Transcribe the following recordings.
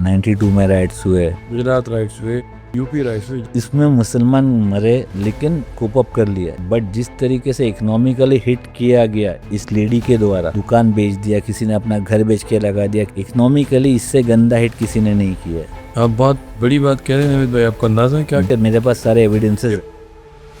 92 में राइट्स हुए, गुजरात राइट्स हुए, यूपी राइट्स हुए। इसमें मुसलमान मरे लेकिन कोप अप कर लिया। बट जिस तरीके से इकोनॉमिकली हिट किया गया इस लेडी के द्वारा, दुकान बेच दिया, किसी ने अपना घर बेच के लगा दिया, इकोनॉमिकली इससे गंदा हिट किसी ने नहीं किया है। आप बहुत बड़ी बात कह रहे हैं नवीद भाई, आपको अंदाजा है क्या? मेरे पास सारे एविडेंसेस।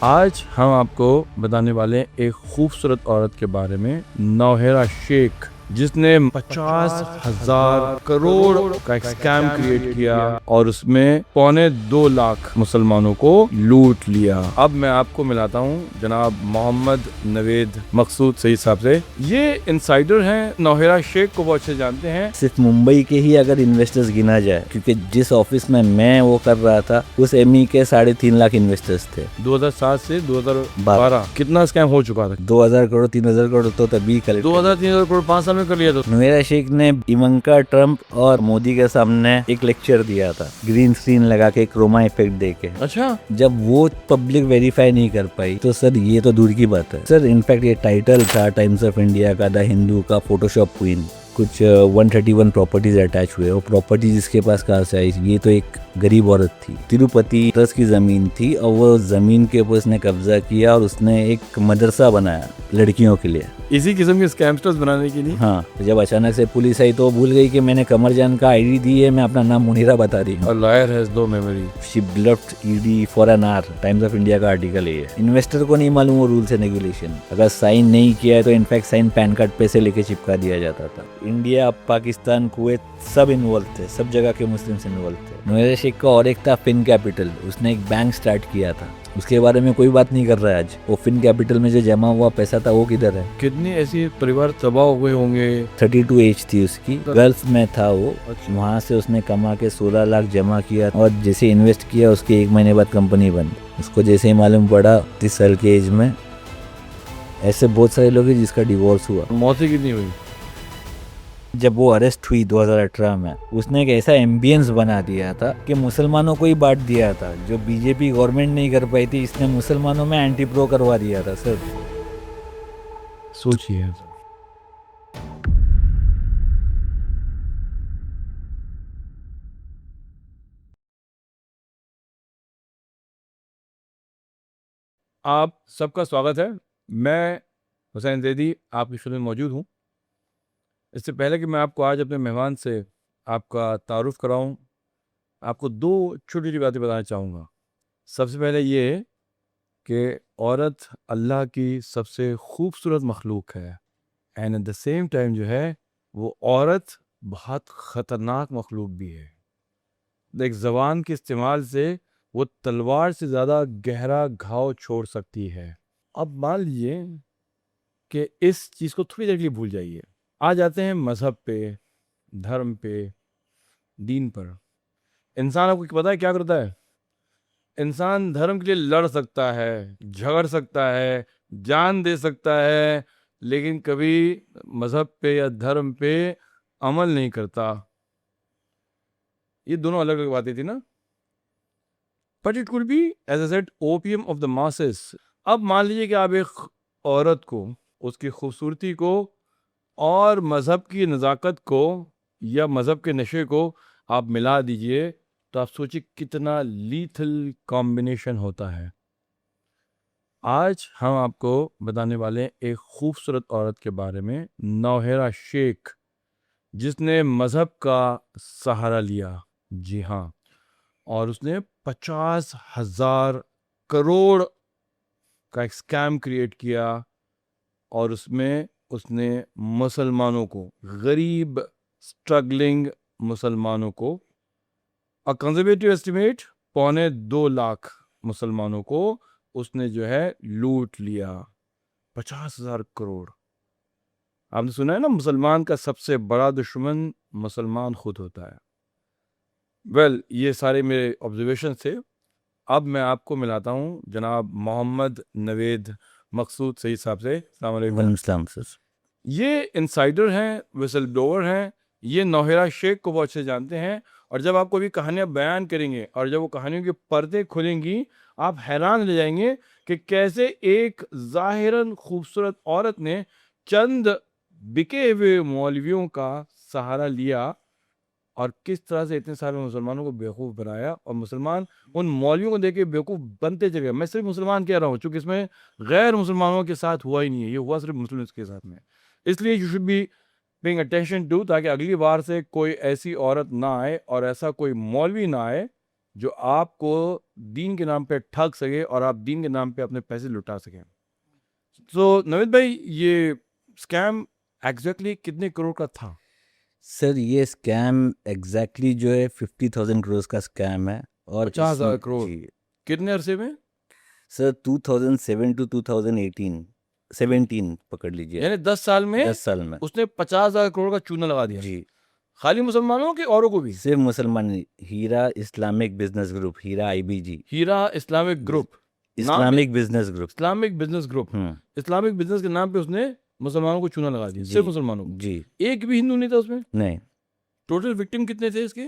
आज हम आपको बताने वाले हैं एक खूबसूरत औरत के बारे में, नौहेरा शेख, जिसने 50,000 करोड़ का एक स्कैम क्रिएट किया और उसमें 2.25 लाख मुसलमानों को लूट लिया। अब मैं आपको मिलाता हूँ जनाब मोहम्मद नवेद मकसूद सईद साहब से। ये इनसाइडर हैं, नौहेरा शेख को बहुत अच्छे जानते हैं। सिर्फ मुंबई के ही अगर इन्वेस्टर्स गिना जाए, क्योंकि जिस ऑफिस में मैं वो कर रहा था उस एमई के 3.5 लाख इन्वेस्टर्स थे। 2007 से 2012 कितना स्कैम हो चुका था? 2000 करोड़ 3000 करोड़ तो तभी कलेक्ट। 2000-3000 करोड़ 5 साल में कर लिया। तो नौहेरा शेख ने इवंका ट्रम्प और मोदी के सामने एक लेक्चर दिया था, ग्रीन स्क्रीन लगा के, क्रोमा इफेक्ट दे के। अच्छा, जब वो पब्लिक वेरीफाई नहीं कर पाई तो सर ये तो दूर की बात है। सर इनफैक्ट ये टाइटल था टाइम्स ऑफ इंडिया का, द हिंदू का, फोटोशॉप क्वीन। कुछ 131 प्रॉपर्टीज अटैच हुए। वो प्रॉपर्टीज इसके पास कहाँ से आई? ये तो एक गरीब औरत थी, तिरुपति ट्रस्ट की जमीन थी और वो जमीन के ऊपर उसने कब्जा किया और उसने एक मदरसा बनाया लड़कियों के लिए, इसी किस्म के स्कैमस्टर्स बनाने के लिए। हाँ, जब अचानक से पुलिस आई तो भूल गई कि मैंने कमरजान का आईडी दी है, मैं अपना नाम मुनीरा बता रही हूँ। A liar has no memory. She left ED for an hour। Times of India का आर्टिकल है ये। इन्वेस्टर को नहीं मालूम वो रूल्स एंड रेगुलेशन। अगर साइन नहीं किया है तो इनफैक्ट साइन पैन कार्ड पे से लेके चिपका दिया जाता था। इंडिया, पाकिस्तान, कुवैत सब इन्वॉल्व थे, सब जगह के मुस्लिम्स इन्वॉल्व थे। नौहेरा शेख का और एक था फिन कैपिटल, उसने एक बैंक स्टार्ट किया था, उसके बारे में कोई बात नहीं कर रहा है आज। वो फिन कैपिटल में जो जमा हुआ पैसा था वो किधर है? कितने ऐसे परिवार तबाह हुए होंगे। 32 एज थी उसकी, गल्फ में था वो। वहाँ से उसने कमा के 16 लाख जमा किया और जैसे इन्वेस्ट किया उसके 1 महीने बाद कंपनी बंद। उसको जैसे ही मालूम पड़ा 30 साल के एज में, ऐसे बहुत सारे लोग हैं जिसका डिवोर्स हुआ। मौतें कितनी हुई? जब वो अरेस्ट हुई 2018 में, उसने एक ऐसा एम्बियंस बना दिया था कि मुसलमानों को ही बांट दिया था, जो बीजेपी गवर्नमेंट नहीं कर पाई थी, इसने मुसलमानों में एंटी प्रो करवा दिया था। सर सोचिए। आप सबका स्वागत है। मैं हुसैन जैदी आपकी शुरू में मौजूद हूँ। इससे पहले कि मैं आपको आज अपने मेहमान से आपका तारुफ कराऊं, आपको 2 छोटी छोटी बातें बताना चाहूँगा। सबसे पहले ये कि औरत अल्लाह की सबसे खूबसूरत मखलूक है and at the same time जो है वो औरत बहुत ख़तरनाक मखलूक भी है। एक ज़बान के इस्तेमाल से वो तलवार से ज़्यादा गहरा घाव छोड़ सकती है। अब मान लीजिए कि इस चीज़ को थोड़ी देर के लिए भूल जाइए, आ जाते हैं मज़हब पे, धर्म पे, दीन पर। इंसान आपको पता है क्या करता है? इंसान धर्म के लिए लड़ सकता है, झगड़ सकता है, जान दे सकता है, लेकिन कभी मज़हब पे या धर्म पे अमल नहीं करता। ये दोनों अलग अलग बातें थी ना। But it could be as I said opium of the masses. अब मान लीजिए कि आप एक औरत को, उसकी खूबसूरती को और मज़हब की नज़ाकत को या मज़हब के नशे को आप मिला दीजिए, तो आप सोचिए कितना लीथल कॉम्बिनेशन होता है। आज हम आपको बताने वाले हैं एक खूबसूरत औरत के बारे में, नौहेरा शेख, जिसने मज़हब का सहारा लिया। जी हाँ, और उसने 50,000 करोड़ का एक स्कैम क्रिएट किया और उसमें उसने मुसलमानों को, गरीब स्ट्रगलिंग मुसलमानों को, अ कंजर्वेटिव एस्टिमेट 2.25 लाख मुसलमानों को उसने जो है लूट लिया। 50,000 करोड़। आपने सुना है ना, मुसलमान का सबसे बड़ा दुश्मन मुसलमान खुद होता है। वेल, ये सारे मेरे ऑब्जर्वेशन थे। अब मैं आपको मिलाता हूँ जनाब मोहम्मद नवेद मकसूद सईद साहब से। अस्सलाम वालेकुम। इस्लाम सर। ये इनसाइडर हैं, विसल ब्लोअर हैं, ये नौहेरा शेख को बहुत अच्छे जानते हैं। और जब आपको भी कहानियाँ बयान करेंगे और जब वो कहानियों के पर्दे खुलेंगी, आप हैरान रह जाएंगे कि कैसे एक ज़ाहिरन खूबसूरत औरत ने चंद बिके हुए मौलवियों का सहारा लिया और किस तरह से इतने सारे मुसलमानों को बेवकूफ़ बनाया, और मुसलमान उन मौलवियों को देख के बेवकूफ़ बनते चले गए। मैं सिर्फ मुसलमान कह रहा हूँ, चूँकि इसमें गैर मुसलमानों के साथ हुआ ही नहीं है, ये हुआ सिर्फ मुस्लिम्स के साथ में। इसलिए you should be paying attention to, ताकि अगली बार से कोई ऐसी औरत ना आए और ऐसा कोई मौलवी ना आए जो आपको दीन के नाम पे ठग सके और आप दीन के नाम पे अपने पैसे लुटा सकें। तो नवीद भाई, ये स्कैम एग्जैक्टली कितने करोड़ का था? सर ये स्कैम एग्जैक्टली जो है 50,000 करोड़ का स्कैम है। और 50,000 इसमें- करोड़? जी कितने अरसे में? सर 2007 to 2018 17 पकड़ लीजिए, यानी 10 साल में 10 साल में। उसने 50,000 करोड़ का चूना लगा दिया। जी खाली मुसलमानों के, औरों को भी? सिर्फ मुसलमान नहीं, Heera islamic business group, Heera IBG, Heera islamic group, islamic business group. Islamic business group, islamic business के नाम पे उसने मुसलमानों को चूना लगा दिया, जी, सिर्फ मुसलमानों को। जी एक भी हिंदू नहीं था उसमें? नहीं टोटल विक्टिम कितने थे इसके?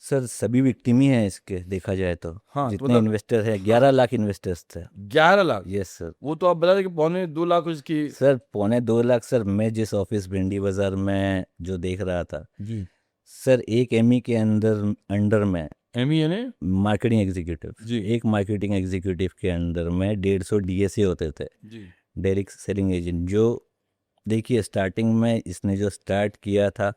सर सभी विक्टिम ही हैं इसके, देखा जाए तो। हाँ, तो जितने इन्वेस्टर है 11 लाख इन्वेस्टर्स थे। 11 लाख? Yes sir. वो तो आप बता रहे कि 2.25 लाख उसकी। सर 2.25 सर, मैं जिस ऑफिस भिंडी बाजार में जो देख रहा था जी। सर, एक ME के अंडर में एमई यानी मार्केटिंग एग्जीक्यूटिव, जी। एक मार्केटिंग एग्जीक्यूटिव के अंडर में 150 DSA होते थे, जी। Direct selling agent. जो देखिए स्टार्टिंग में इसने जो स्टार्ट किया था,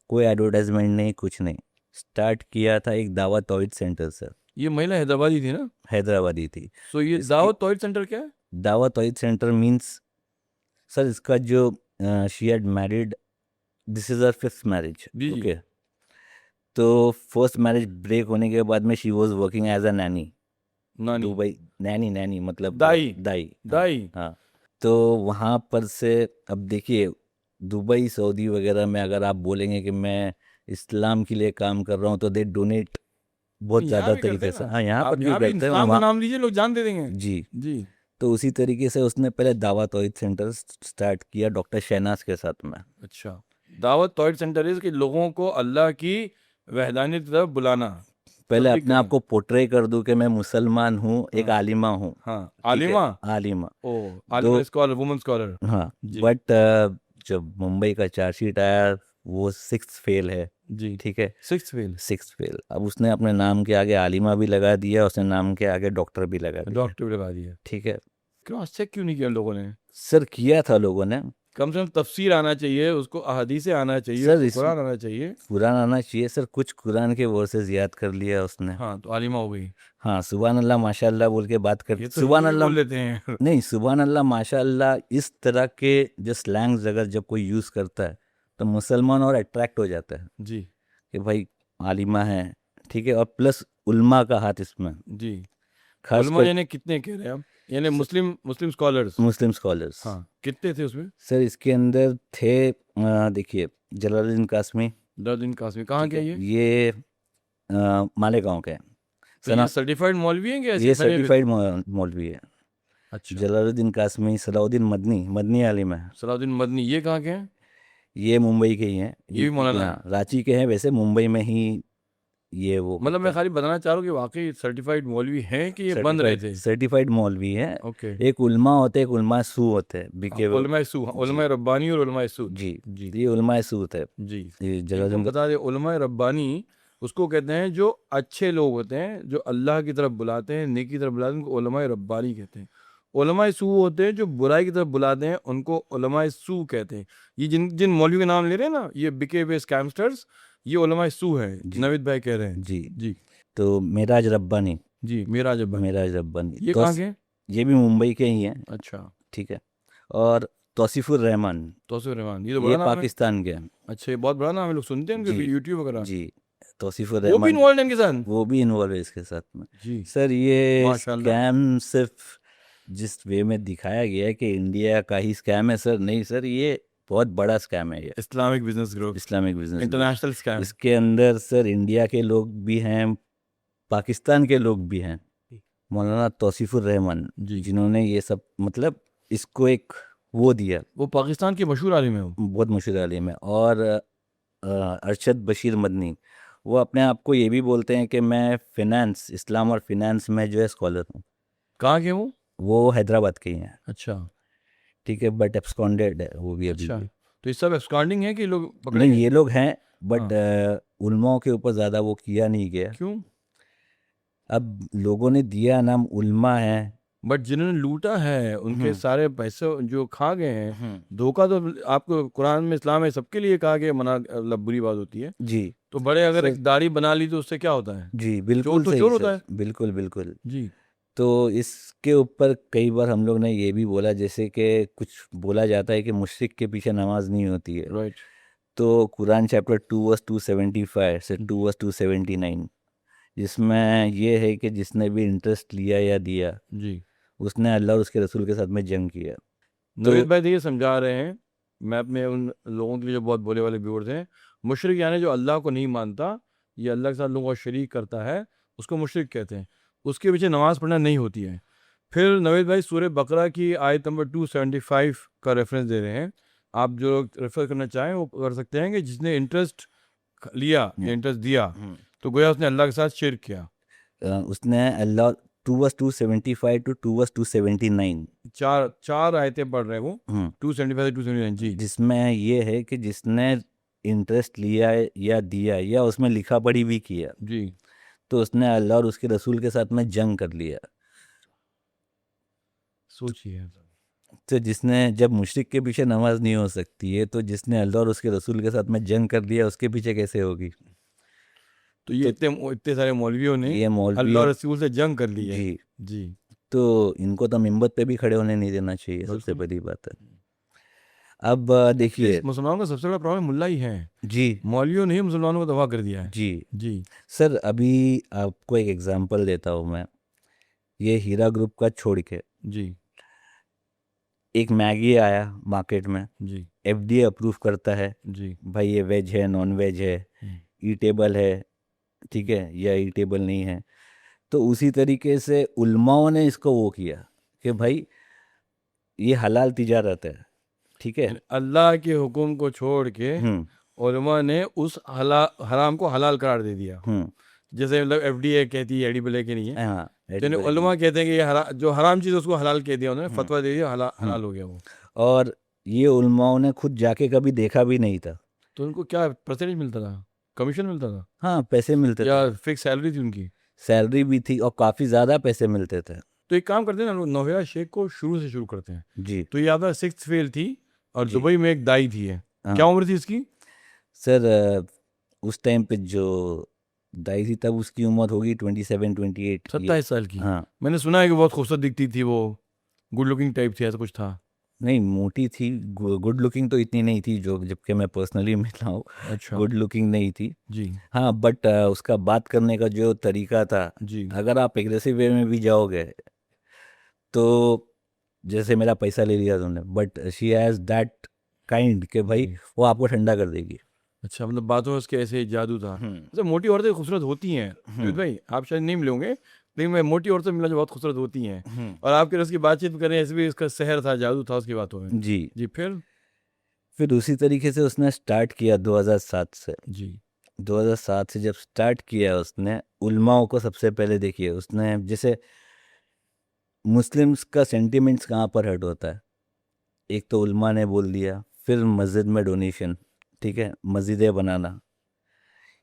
कोई एडवर्टाइजमेंट नहीं, कुछ नहीं, स्टार्ट किया था एक दावत तौहीद सेंटर से। ये महिला हैदराबादी थी ना? हैदराबादी थी। सो ये दावत तौहीद सेंटर क्या है? दावत तौहीद सेंटर मीन्स सर, इसका जो she had married, this is her 5th marriage. जी, जी। ओके, तो फर्स्ट मैरिज ब्रेक होने के बाद में she was working as a nanny, nanny? Dubai. Naini मतलब दाई? दाई। दाई? हाँ, तो वहाँ पर से अब देखिए, दुबई सऊदी वगैरह में अगर आप बोलेंगे कि मैं इस्लाम के लिए काम कर रहा हूँ, तो दे डोनेट बहुत यहाँ ज़्यादा भी करते तरीके हैं से। ना? हाँ, यहाँ आप पर भी यहाँ भी करते हैं इस्लाम का वहाँ। नाम लीजिए, लोग जान दे देंगे। जी, जी। तो उसी तरीके से उसने पहले दावत तौहीद सेंटर स्टार्ट किया डॉक्टर शहनाज के साथ में। अच्छा, दावत तौहीद सेंटर इज कि लोगों को अल्लाह की वहदानियत की तरफ बुलाना। पहले तबलीग अपने आप करना। को पोर्ट्रे कर दूं कि मैं मुसलमान हूँ, एक हाँ। आलिमा हूँ। हाँ, ठीक है? आलिमा? आलिमा। ओ, आलिमा दो- स्कॉलर, वुमन स्कॉलर। हाँ, जी। बट जब मुंबई का चार्जशीट आया, वो 6th फेल है। जी। ठीक है, 6th फेल? 6th fail. अब उसने अपने नाम के आगे आलिमा भी लगा दिया, उसने नाम के आगे डॉक्टर भी लगा दिया। डॉक्टर भी लगा दिया। ठीक है क्रॉस चेक क्यों नहीं किया लोगों ने? सर, किया था लोगों ने। कम से कम तफसीर आना चाहिए उसको, अहादीसे आना चाहिए, सर, उसको इस- कुरान आना चाहिए। कुरान आना चाहिए सर, कुछ कुरान के वर्सेस याद कर लिया उसने। हाँ, तो आलिमा हो गई। हाँ, सुभान अल्लाह माशाअल्लाह बोल के बात कर, ये तो सुभान हिंदू भी अल्लाह बोल लेते हैं। नहीं, सुभान अल्लाह माशाअल्लाह, इस तरह के जो स्लैंग्स अगर जब कोई यूज़ करता है तो मुसलमान और अट्रैक्ट हो जाता है जी। कि भाई आलिमा है। ठीक है, और प्लस उल्मा का हाथ इसमें, जी। खास उलमा कर यानी कितने कह रहे हैं आप? यानी मुस्लिम स्कॉलर्स? मुस्लिम स्कॉलर्स। हाँ, कितने थे उसमें? सर इसके अंदर थे, देखिए, जलालुद्दीन कासमी। दर्दिन कासमी कहाँ के हैं ये? ये मालेगांव के हैं। तो ये सर्टिफाइड मौलवी हैं क्या? ये सर्टिफाइड मौलवी है। अच्छा। जलालुद्दीन कासमी, सलाउद्दीन मदनी आलिम है। सलाउद्दीन मदनी ये कहाँ के हैं? ये मुंबई के ही हैं। ये भी मौलाना हाँ, रांची के हैं, वैसे मुंबई में ही ये वो मतलब मैं खाली बताना चाह रहा हूँ कि वाकई सर्टिफाइड मौलवी हैं कि ये बन रहे थे? सर्टिफाइड मौलवी है। ओके। एक उलमा होते हैं, एक उलमा सू होते हैं, बीके। उलमा सू, उलमा रब्बानी और उलमा सू। जी जी। ये उलमा सू थे। जी। ये इनको जलालुद्दीन बता दे, उलमा रब्बानी उसको कहते हैं जो अच्छे लोग होते हैं, जो अल्लाह की तरफ बुलाते हैं, नेकी की तरफ बुलाते हैं, उनको उलमा रब्बानी कहते हैं। उलमा सू होते हैं जो बुराई की तरफ बुलाते हैं, उनको उलमा सू कहते हैं। ये जिन जिन मौलवी का नाम ले रहे हैं ना, ये बिके हुए स्कैमस्टर्स, ये उलमा सू है, नवीद भाई कह रहे हैं। जी जी। तो मेराज रब्बानी। जी, मेराज रब्बानी। मेराज रब्बानी ये कहाँ के हैं? ये भी मुंबई के ही हैं। अच्छा, ठीक है। और तौसीफुर रहमान, तौसीफ रहमान, ये तो ये बड़ा नाम है। पाकिस्तान के हैं। अच्छा, ये बहुत बड़ा नाम है, लोग सुनते हैं जी, उनके यूट्यूब वगैरह। जी, तौसीफुर वो भी रहमान इन्वॉल्व है इनके साथ? वो भी इन्वॉल्व है इसके साथ में। जी। सर ये माशाल्लाह। स्कैम सिर्फ जिस वे में दिखाया गया है कि इंडिया का ही स्कैम है, सर नहीं सर, ये बहुत बड़ा स्कैम है। ये Islamic business group, islamic business, international scam. इसके अंदर सर इंडिया के लोग भी हैं, पाकिस्तान के लोग भी हैं। मौलाना तौसीफुर रहमान जी। जिन्होंने ये सब मतलब इसको एक वो दिया, वो पाकिस्तान के मशहूर आलिम है वो। बहुत मशहूर आलिम है। और अरशद बशीर मदनी, वो अपने आप को ये भी बोलते हैं कि मैं फिनेंस, इस्लाम और फिनेंस में जो है स्कॉलर हूँ। कहाँ के वो? वो हैदराबाद के ही हैं। अच्छा। ठीक है, बट एब्सकॉन्डेड है वो भी अभी अच्छा। भी। तो ये सब एब्सकॉन्डिंग है कि लोग पकड़े नहीं, गए? ये लोग हैं, बट हाँ। उलमाओं के ऊपर ज़्यादा वो किया नहीं गया। क्यों? अब लोगों ने दिया नाम उलमा है। बट जिन्होंने लूटा है उनके हम्म, सारे पैसे जो खा गए हैं, हम्म, धोखा तो आपको कुरान में, इस्लाम में सबके लिए कहा कि मना मतलब बुरी बात होती है। जी तो बड़े अगर सर, एक दाढ़ी बना ली तो उससे क्या होता है? जी चोर बिल्कुल तो सही चोर होता सर, है। बिल्कुल बिल्कुल। जी। तो इसके ऊपर कई बार हम लोग ने ये भी बोला, जैसे कि कुछ बोला जाता है कि मुश्रिक के पीछे नमाज नहीं होती है। राइट। तो कुरान चैप्टर 2 वर्स 275 से 2 वर्स 279, जिसमें ये है कि जिसने भी इंटरेस्ट लिया या दिया, जी। उसने अल्लाह और उसके रसूल के साथ में जंग किया। नवीद तो भाई तो ये समझा रहे हैं, मैं अपने उन लोगों के लिए जो बहुत बोले वाले व्यूअर्स हैं, मुशरिक यानी जो अल्लाह को नहीं मानता, ये अल्लाह के साथ लोगों को शरीक करता है, उसको मुशरिक कहते हैं। उसके पीछे नमाज पढ़ना नहीं होती है। फिर नवीद भाई सूरह बकरा की आयत नंबर 275 का रेफरेंस दे रहे हैं। आप जो रेफर करना चाहें वो कर सकते हैं कि जिसने इंटरेस्ट लिया या इंटरेस्ट दिया हम्म, तो गोया उसने अल्लाह के साथ शिर्क किया। उसने अल्लाह 2 वर्स 275 टू 2 वर्स 279, चार चार आयतें पढ़ रहे हैं वो, हम्म, 275 से 279। जी। जिसमें ये है कि जिसने इंटरेस्ट लिया या दिया या उसमें लिखा पढ़ी भी किया, जी। तो उसने अल्लाह और उसके रसूल के साथ में जंग कर लिया। सोचिए। तो जिसने, जब मुशरिक के पीछे नमाज नहीं हो सकती है, तो जिसने अल्लाह और उसके रसूल के साथ में जंग कर लिया उसके पीछे कैसे होगी? तो ये तो इतने इतने सारे मौलवियों ने ये अल्लाह मौलवियों, और रसूल से जंग कर ली है। जी, जी। तो इनको तो मिंबर पे भी खड़े होने नहीं देना चाहिए, सबसे बिल्कुल। बड़ी बात है। अब एक्चुअली देखिए, मुसलमानों का सबसे बड़ा प्रॉब्लम मुल्ला ही है। जी मौलवियों ने ही मुसलमानों को तबाह कर दिया है। जी जी। सर, अभी आपको एक एग्जांपल देता हूँ मैं, ये हीरा ग्रुप का छोड़ के जी। एक मैगी आया मार्केट में, जी। एफडीए अप्रूव करता है, जी। भाई ये वेज है, नॉन वेज है, हम्म, ईटेबल है, ठीक है, या ईटेबल नहीं है। तो उसी तरीके से उलमाओं ने इसको वो किया कि भाई ये हलाल तिजारत है, ठीक है। यानी अल्लाह के हुक्म को छोड़ के हम्म, उलमा ने उस हराम को हलाल करार दे दिया। हम्म, जैसे मतलब एफडीए कहती है एडिबल है कि नहीं है, हाँ, तो यानी edible है कि उलमा कहते हैं कि ये जो हराम चीज़ है उसको हलाल कह दिया, उन्होंने नहीं? फतवा दे दिया, हम्म, हलाल हो गया वो। और ये उलमाओं ने खुद जाके कभी देखा भी नहीं था। तो उनको क्या परसेंटेज मिलता था, कमीशन मिलता था, हाँ, पैसे मिलते या थे, फिक्स सैलरी थी उनकी? सैलरी भी थी और काफ़ी ज़्यादा पैसे मिलते थे। तो एक काम करते हैं ना, हम लोग नौहिरा शेख को शुरू से शुरू करते हैं। जी तो ये आपका 6th फेल थी और जी दुबई में एक दाई थी है। क्या हाँ उम्र थी इसकी? सर, उस टाइम पे जो दाई थी तब उसकी उम्र होगी 27 28 की। 27 साल की। हाँ, मैंने सुना है कि बहुत खूबसूरत दिखती थी वो, गुड लुकिंग टाइप थी, ऐसा कुछ था। नहीं मोटी थी, गुड लुकिंग तो इतनी नहीं थी, जो जबकि मैं पर्सनली मिला हूँ, अच्छा। गुड लुकिंग नहीं थी। जी। हाँ, बट उसका बात करने का जो तरीका था, जी। अगर आप एग्रेसिव वे में भी जाओगे तो, जैसे मेरा पैसा ले लिया तुमने, but she has that kind के भाई जी। वो आपको ठंडा कर देगी। अच्छा, मतलब बातों में उसके ऐसे जादू था। हम्म, अच्छा, मोटी औरतें खूबसूरत होती हैं अमित हम्म, भाई, आप शायद नहीं मिलोगे, लेकिन मैं मोटी औरतें मिला जो बहुत खूबसूरत होती हैं। हम्म, और आपके रस की बातचीत करें ऐसे भी इसका सहर था, जादू था उसकी बातों में। जी। जी। फिर उसी तरीके से उसने स्टार्ट किया 2007 से। जी। 2007 से जब स्टार्ट किया उसने, उलमाओं को सबसे पहले देखिए, उसने जैसे मुस्लिम्स का सेंटिमेंट्स कहाँ पर हर्ट होता है, एक तो उलमा ने बोल दिया, फिर मस्जिद में डोनेशन, ठीक है, मस्जिदें बनाना,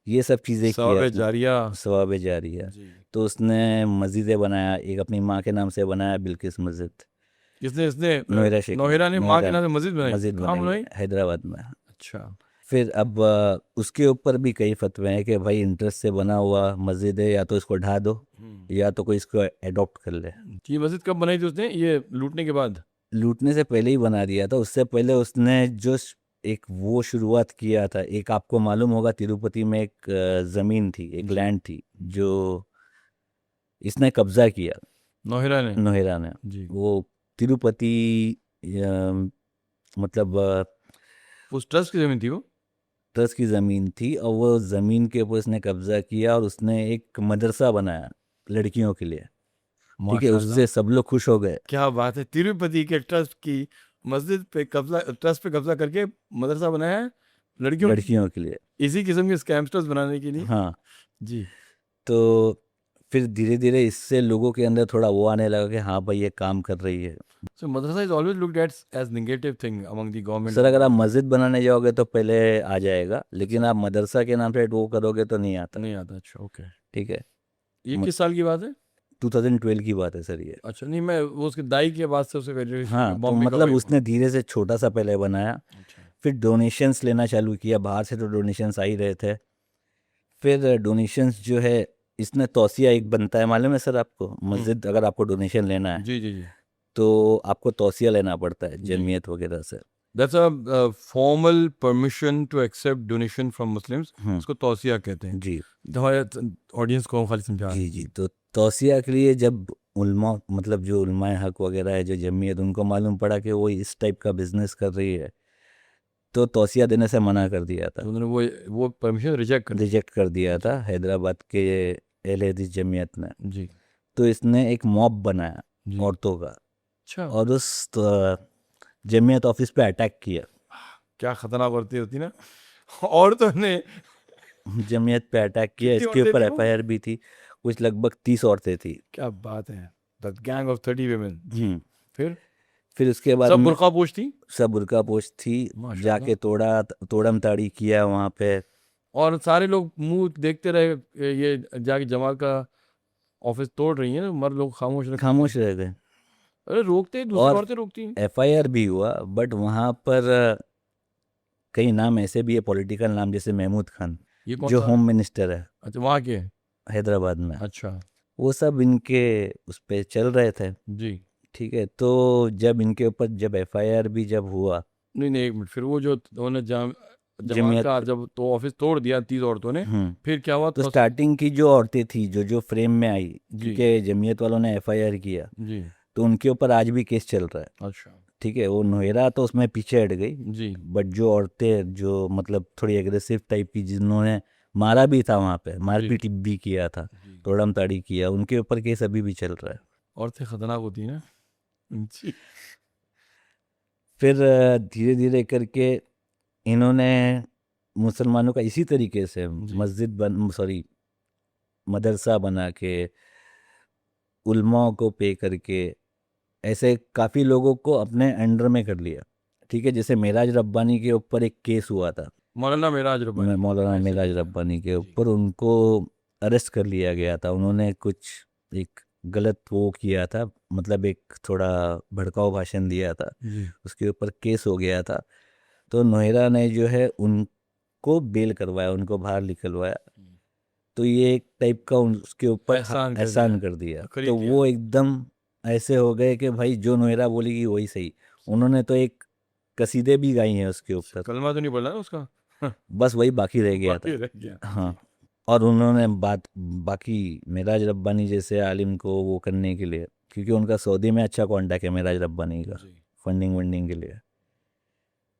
ये सब चीज़ें किया सवाब उसने, जारिया। सवाब जारिया। जी। तो उसने मस्जिदें बनाया, एक अपनी माँ के नाम से बनाया बिल्किस मस्जिद, इसने इसने नोएरा शेख में, नौहिरा ने माँ के नोएरा नाम से मस्जिद बनाई, मस्जिद कहाँ बनाई है बनाई? हैदराबाद में। अच्छा। फिर अब उसके ऊपर भी कई फतवे हैं कि भाई इंटरेस्ट से बना हुआ मस्जिद है, या तो इसको ढा दो या तो कोई इसको एडॉप्ट कर ले। ये मस्जिद कब बनाई थी उसने, ये लूटने के बाद? लूटने से पहले ही बना दिया था, उससे पहले उसने जो एक वो शुरुआत किया था, एक आपको मालूम होगा तिरुपति में एक ज़मीन थी, एक जी। लैंड थी, जो इसने कब्जा किया, नौहिरा ने। नोहेरा ने। जी। वो तिरुपति, मतलब उस ट्रस्ट की जमीन थी वो? ट्रस्ट की ज़मीन थी, और वो ज़मीन के ऊपर उसने कब्जा किया और उसने एक मदरसा बनाया लड़कियों के लिए, ठीक है, माशाल्लाह। उससे सब लोग खुश हो गए। क्या बात है, तिरुपति के ट्रस्ट की मस्जिद पे कब्जा, ट्रस्ट पे कब्जा करके मदरसा बनाया है लड़कियों के लिए, लड़कियों के लिए, इसी किस्म के स्कैमस्टर्स बनाने के लिए। हाँ। जी। तो फिर धीरे धीरे इससे लोगों के अंदर थोड़ा वो आने लगा कि हाँ भाई ये काम कर रही है। So madrasa is always looked at as negative thing among the government. Sir अगर आप मस्जिद बनाने जाओगे तो पहले आ जाएगा, लेकिन आप मदरसा के नाम से वो करोगे तो नहीं आता। नहीं आता। अच्छा, ओके। ठीक है, ये म- किस साल की बात है? 2012 की बात है सर ये। अच्छा, नहीं मैं वो उसके दाई के बाद से उसे हाँ, तो बॉम्बे का मतलब वही- उसने धीरे से छोटा सा पहले बनाया, अच्छा। फिर डोनेशंस लेना चालू किया, बाहर से तो डोनेशंस आ ही रहे थे। फिर डोनेशंस जो है, इसने तौसिया एक बनता है, मालूम है सर आपको? मस्जिद अगर आपको डोनेशन लेना है जी जी जी। तो आपको तौसिया लेना पड़ता है जी। जमीयत वगैरह से। That's a formal permission to accept donation from Muslims. उसको तौसिया कहते हैं। जी हमारे ऑडियंस को हम खाली समझा रहे जी जी। तो तौसिया के लिए जब उलमा, मतलब जो उलमाए हक वगैरह है, जो जमीयत, उनको मालूम पड़ा कि वो इस टाइप का बिजनेस कर रही है, तो तौसिया देने से मना कर दिया हैं। था, तो उन्होंने वो परमिशन रिजेक्ट कर दी। रिजेक्ट कर दिया था हैदराबाद के अहले हदीस जमीयत ने। जी तो इसने एक मॉब बनाया जी। औरतों का, अच्छा, और उस जमीयत ऑफिस पे अटैक किया। क्या खतरनाक औरतें होती ना। औरतों ने जमीयत पे अटैक किया, कितनी इसके औरतें ऊपर थी वो? एफआईआर भी थी, कुछ लगभग 30 औरतें थी। क्या बात है। That gang of 30 women। हम्म। फिर फिर उसके बाद सब में बुर्का पोश थी। सब बुरका पोश थी, माशाल्लाह। जाके तोड़म ताड़ी किया वहाँ पे। और सारे लोग मुंह देखते रहे, ये जाके जमात का ऑफिस तोड़ रही है ना, मर्द लोग खामोश रहे। खामोश रह गए। अरे रोकते, दूसरी और औरतें रोकती हैं। एफआईआर भी हुआ, बट वहाँ पर कई नाम ऐसे भी है, पॉलिटिकल नाम, जैसे महमूद खान, ये कौन जो सा? होम मिनिस्टर है अच्छा, वहाँ के हैं। हैदराबाद में, अच्छा। वो सब इनके उस पे चल रहे थे। जी। ठीक है, तो जब इनके ऊपर जब एफआईआर भी जब हुआ, नहीं नहीं, एक मिनट। फिर वो जो उन्होंने जमात जमीयत, का जब तो ऑफिस तोड़ दिया 30 औरतों ने, फिर क्या हुआ? तो स्टार्टिंग की जो औरतें थी जो फ्रेम में आई, जी क्योंकि जमीयत वालों ने एफआईआर किया, जी। तो उनके ऊपर आज भी केस चल रहा है। अच्छा। ठीक है, वो नोएरा तो उसमें पीछे हट गई, जी बट जो औरतें जो मतलब थोड़ी एग्रेसिव टाइप की, जिन्होंने मारा भी था वहाँ पे, मारपीट भी किया था, जी। तोड़म ताड़ी किया, उनके ऊपर केस अभी भी चल रहा है। औरतें खतरनाक होती हैं ना। जी फिर धीरे धीरे करके इन्होंने मुसलमानों का इसी तरीके से मस्जिद बन सॉरी मदरसा बना के, उलमाओं को पे करके, ऐसे काफ़ी लोगों को अपने अंडर में कर लिया। ठीक है, जैसे मेराज रब्बानी के ऊपर एक केस हुआ था, मौलाना मेराज रब्बानी। मौलाना ऐसे मेराज भी था। रब्बानी के जी ऊपर उनको अरेस्ट कर लिया गया था। उन्होंने कुछ एक गलत वो किया था, मतलब एक थोड़ा भड़काऊ भाषण दिया था, जी। उसके ऊपर केस हो गया था। तो नोएरा ने जो है उनको बेल करवाया, उनको बाहर निकलवाया। तो ये एक टाइप का उसके ऊपर एहसान कर एहसान दिया। कर दिया। खरीद तो लिया। वो एकदम ऐसे हो गए कि भाई जो नोएरा बोलेगी वही सही। उन्होंने तो एक कसीदे भी गाई हैं उसके ऊपर, कलमा तो नहीं बोला ना उसका। बस वही बाकी रह गया बाकी था। रह गया। हाँ, और उन्होंने बाकी मेराज रब्बानी जैसे आलिम को वो करने के लिए, क्योंकि उनका सऊदी में अच्छा कॉन्टैक्ट है मेराज रब्बानी का, जी। फंडिंग वंडिंग के लिए,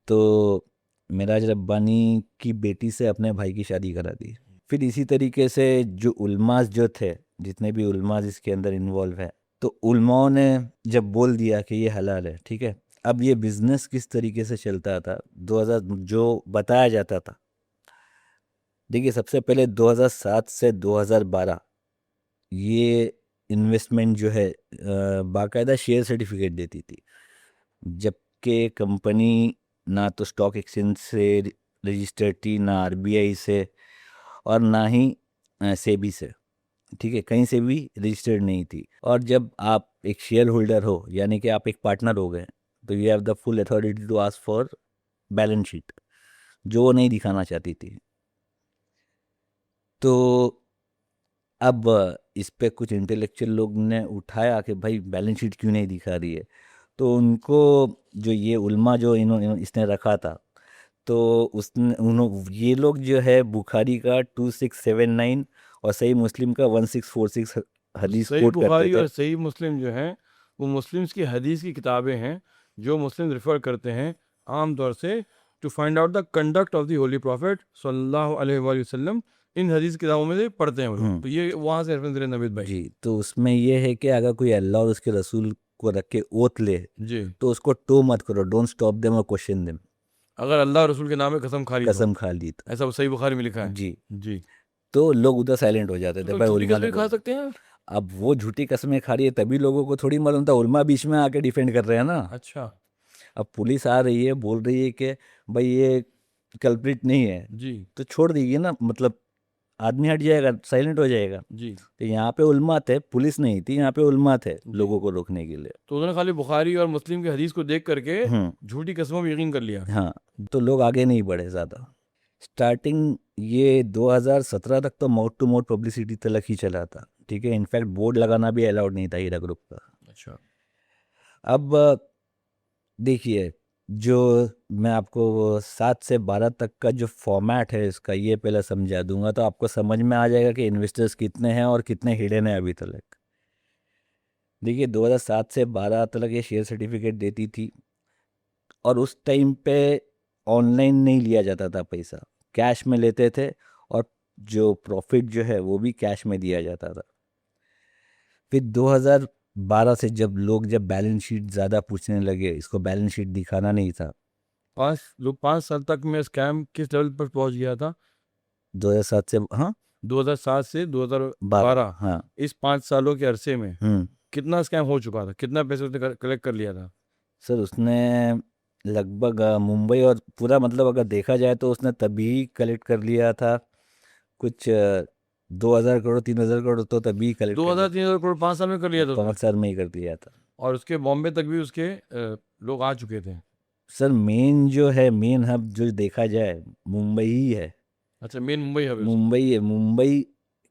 तो मेराज रब्बानी की बेटी से अपने भाई की शादी करा दी। फिर इसी तरीके से जो उलमास जो थे, जितने भी उलमास इसके अंदर इन्वॉल्व है, तो उलमाओं ने जब बोल दिया कि ये हलाल है, ठीक है, अब ये बिजनेस किस तरीके से चलता था 2000 जो बताया जाता था। देखिए, सबसे पहले 2007 से 2012 ये इन्वेस्टमेंट जो है बाकायदा शेयर सर्टिफिकेट देती थी, जबकि कंपनी ना तो स्टॉक एक्सचेंज से रजिस्टर्ड थी, ना आरबीआई से, और ना ही सेबी से। ठीक है, कहीं से भी रजिस्टर्ड नहीं थी। और जब आप एक शेयर होल्डर हो, यानी कि आप एक पार्टनर हो गए, तो you have the full authority to ask for balance sheet, जो वो नहीं दिखाना चाहती थी। तो अब इस पे कुछ इंटेलेक्चुअल लोग ने उठाया कि भाई बैलेंस शीट क्यों नहीं दिखा रही है। तो उनको जो ये उल्मा जो इसने रखा था, तो उसने ये लोग जो है बुखारी का 2679 और सही मुस्लिम का 1646 हदीस सही कोट करते बुखारी थे। और सही मुस्लिम जो हैं, वो मुस्लिम्स की हदीस की किताबें हैं जो मुस्लिम रेफर करते हैं आम तौर से to find out the conduct of the holy prophet सल्लल्लाहु अलैहि वसल्लम। इन हदीस किताबों में से पढ़ते हैं वो लोग। तो ये वहाँ से रेफरेंस दे रहे हैं नवीद भाई। जी, तो उसमें ये है कि अगर कोई अल्लाह और उसके रसूल को रख के ओथ ले, जी। तो उसको टो मत करो, डोंट स्टॉप देम और क्वेश्चन देम। अगर अल्लाह और रसूल के नाम में कसम खा ली तो कसम खा ली तो। ऐसा सही बुखारी में लिखा है। जी, जी तो लोग उधर साइलेंट हो जाते थे, तो भाई झूठी उलमा ने कसमें खा बोला। सकते हैं? अब वो झूठी कस्में खा रही है तभी लोगों को थोड़ी मालूम था, उलमा बीच में आके डिफेंड कर रहे हैं ना। अच्छा। अब पुलिस आ रही है, बोल रही है कि भाई ये कल्प्रिट नहीं है, जी तो छोड़ देगी ना, मतलब आदमी हट जाएगा, साइलेंट हो जाएगा। जी। तो यहाँ पे उलमा थे, पुलिस नहीं थी, यहाँ पे उलमा थे जी। लोगों को रोकने के लिए। तो उन्होंने खाली बुखारी और मुस्लिम की हदीस को देख करके हम्म। झूठी कस्मों में यकीन कर लिया। हाँ, तो लोग आगे नहीं बढ़े ज़्यादा। स्टार्टिंग ये 2017 तक तो माउथ टू माउथ पब्लिसिटी तक ही चला था, ठीक है। इनफैक्ट बोर्ड लगाना भी अलाउड नहीं था हीरा ग्रुप का। अच्छा। अब देखिए, जो मैं आपको 7 से 12 तक का जो फॉर्मेट है इसका, ये पहले समझा दूंगा तो आपको समझ में आ जाएगा कि इन्वेस्टर्स कितने हैं और कितने हिडन हैं अभी तक। देखिए, 2007 से 12 तक ये शेयर सर्टिफिकेट देती थी, और उस टाइम पे ऑनलाइन नहीं लिया जाता था पैसा, कैश में लेते थे, और जो प्रॉफिट जो है वो भी कैश में दिया जाता था। फिर 2012 से जब लोग बैलेंस शीट ज़्यादा पूछने लगे, इसको बैलेंस शीट दिखाना नहीं था। 5 साल तक में स्कैम किस लेवल पर पहुंच गया था? 2007 से, हाँ, 2007 से 12, 2012, हाँ। इस 5 सालों के अरसे में हम्म। कितना स्कैम हो चुका था? कितना पैसे उसने कलेक्ट कर लिया था? सर उसने लगभग मुंबई और पूरा, मतलब अगर देखा जाए तो उसने तभी कलेक्ट कर लिया था कुछ 2,000 करोड़ 3,000 करोड़ तो तभी कलेक्ट दो कर हजार लिया। तीन हजार करोड़ 5 साल में कर लिया था उसने। 5 साल में ही कर लिया था। और उसके बॉम्बे तक भी उसके लोग आ चुके थे। सर मेन जो है, मेन हब जो देखा जाए, मुंबई ही है। अच्छा, मेन मुंबई हब है उसका। मुंबई है, मुंबई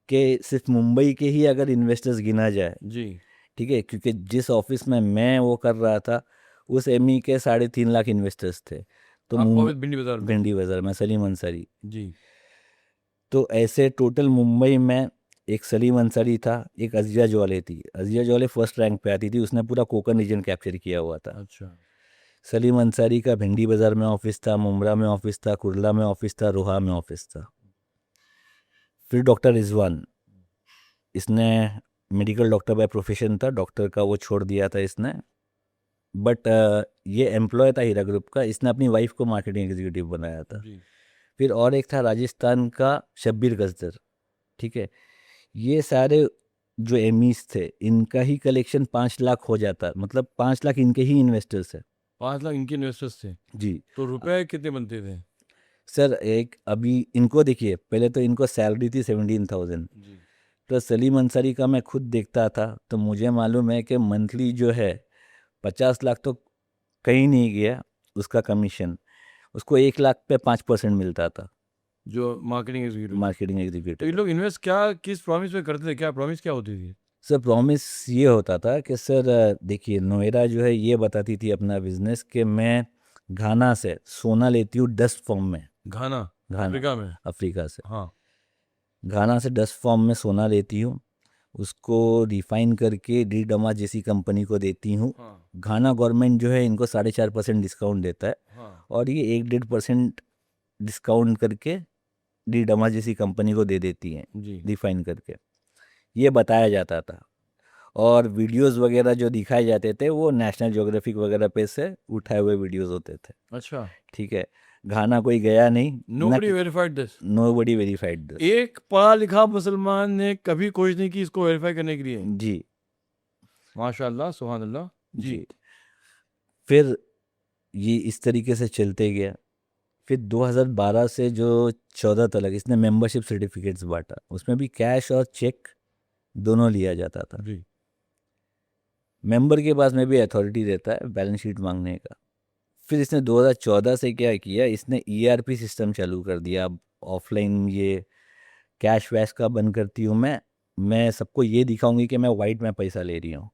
के, सिर्फ मुंबई के ही अगर इन्वेस्टर्स गिना जाए, जी। ठीक है, क्योंकि जिस ऑफिस में मैं वो कर रहा था, उस एमई के 3.5 लाख इन्वेस्टर्स थे। तो आपका मुंबई, ऑफिस भिंडी बाजार में? भिंडी बाजार में सलीम अंसारी। जी। तो ऐसे टोटल मुंबई में एक सलीम अंसारी था, एक अजिया जवाले थी। अजिया जवाले फर्स्ट रैंक पे आती थी, उसने पूरा कोकन रीजन कैप्चर किया हुआ था। अच्छा। सलीम अंसारी का भिंडी बाजार में ऑफिस था, मुंब्रा में ऑफिस था, कुर्ला में ऑफिस था, रोहा में ऑफिस था। फिर डॉक्टर रिजवान, इसने मेडिकल डॉक्टर बाय प्रोफेशन था, डॉक्टर का वो छोड़ दिया था इसने, बट ये एम्प्लॉय था हीरा ग्रुप का, इसने अपनी वाइफ को मार्केटिंग एग्जीक्यूटिव बनाया था। जी। फिर और एक था राजस्थान का शब्बीर गजदर, ठीक है। ये सारे जो एमीज थे, इनका ही कलेक्शन 5 लाख हो जाता, मतलब 5 लाख इनके ही इन्वेस्टर्स है। 5 लाख इनके इन्वेस्टर्स थे। जी। तो रुपए कितने बनते थे? सर एक अभी इनको देखिए, पहले तो इनको सैलरी थी 17,000, जी। प्लस सलीम अंसारी का मैं खुद देखता था तो मुझे मालूम है कि मंथली जो है 50 लाख तो कहीं नहीं गया उसका कमीशन। उसको 1 लाख पे 5% मिलता था, जो मार्केटिंग एग्जीक्यूटिव। मार्केटिंग तो ये एग्जीक्यूटिव। लोग इन्वेस्ट क्या, किस प्रॉमिस में करते थे? क्या प्रॉमिस क्या होती थी? सर प्रॉमिस ये होता था कि सर देखिए, नोएरा जो है ये बताती थी अपना बिजनेस कि मैं घाना से सोना लेती हूँ 10 फॉर्म में। घाना? घाना, अफ्रीका में? अफ्रीका से। हाँ। घाना से 10 फॉर्म में सोना लेती हूँ, उसको रिफाइन करके डी डमा जैसी कंपनी को देती हूँ। हाँ। घाना गवर्नमेंट जो है इनको 4.5% डिस्काउंट देता है, हाँ। और ये 1-1.5% डिस्काउंट करके डी डमा जैसी कंपनी को दे देती हैं, जी। रिफाइन करके। ये बताया जाता था, और वीडियोस वगैरह जो दिखाए जाते थे वो नेशनल ज्योग्राफिक वगैरह पे से उठाए हुए वीडियोस होते थे, अच्छा। ठीक है। घाना कोई गया नहीं, nobody verified this. Nobody verified this. एक पढ़ा लिखा मुसलमान ने कभी कोशिश नहीं की इसको वेरीफाई करने के लिए। जी। माशाल्लाह, सुभान अल्लाह। जी। जी। फिर ये इस तरीके से चलते गया। फिर 2012 से जो 14 तक इसने मेंबरशिप सर्टिफिकेट्स बांटा, उसमें भी कैश और चेक दोनों लिया जाता था। जी। मेंबर के पास में भी अथॉरिटी रहता है बैलेंस शीट मांगने का। फिर इसने 2014 से क्या किया, इसने ईआरपी सिस्टम चालू कर दिया। अब ऑफलाइन ये कैश वैश का बंद करती हूँ मैं सबको ये दिखाऊंगी कि मैं वाइट में पैसा ले रही हूँ।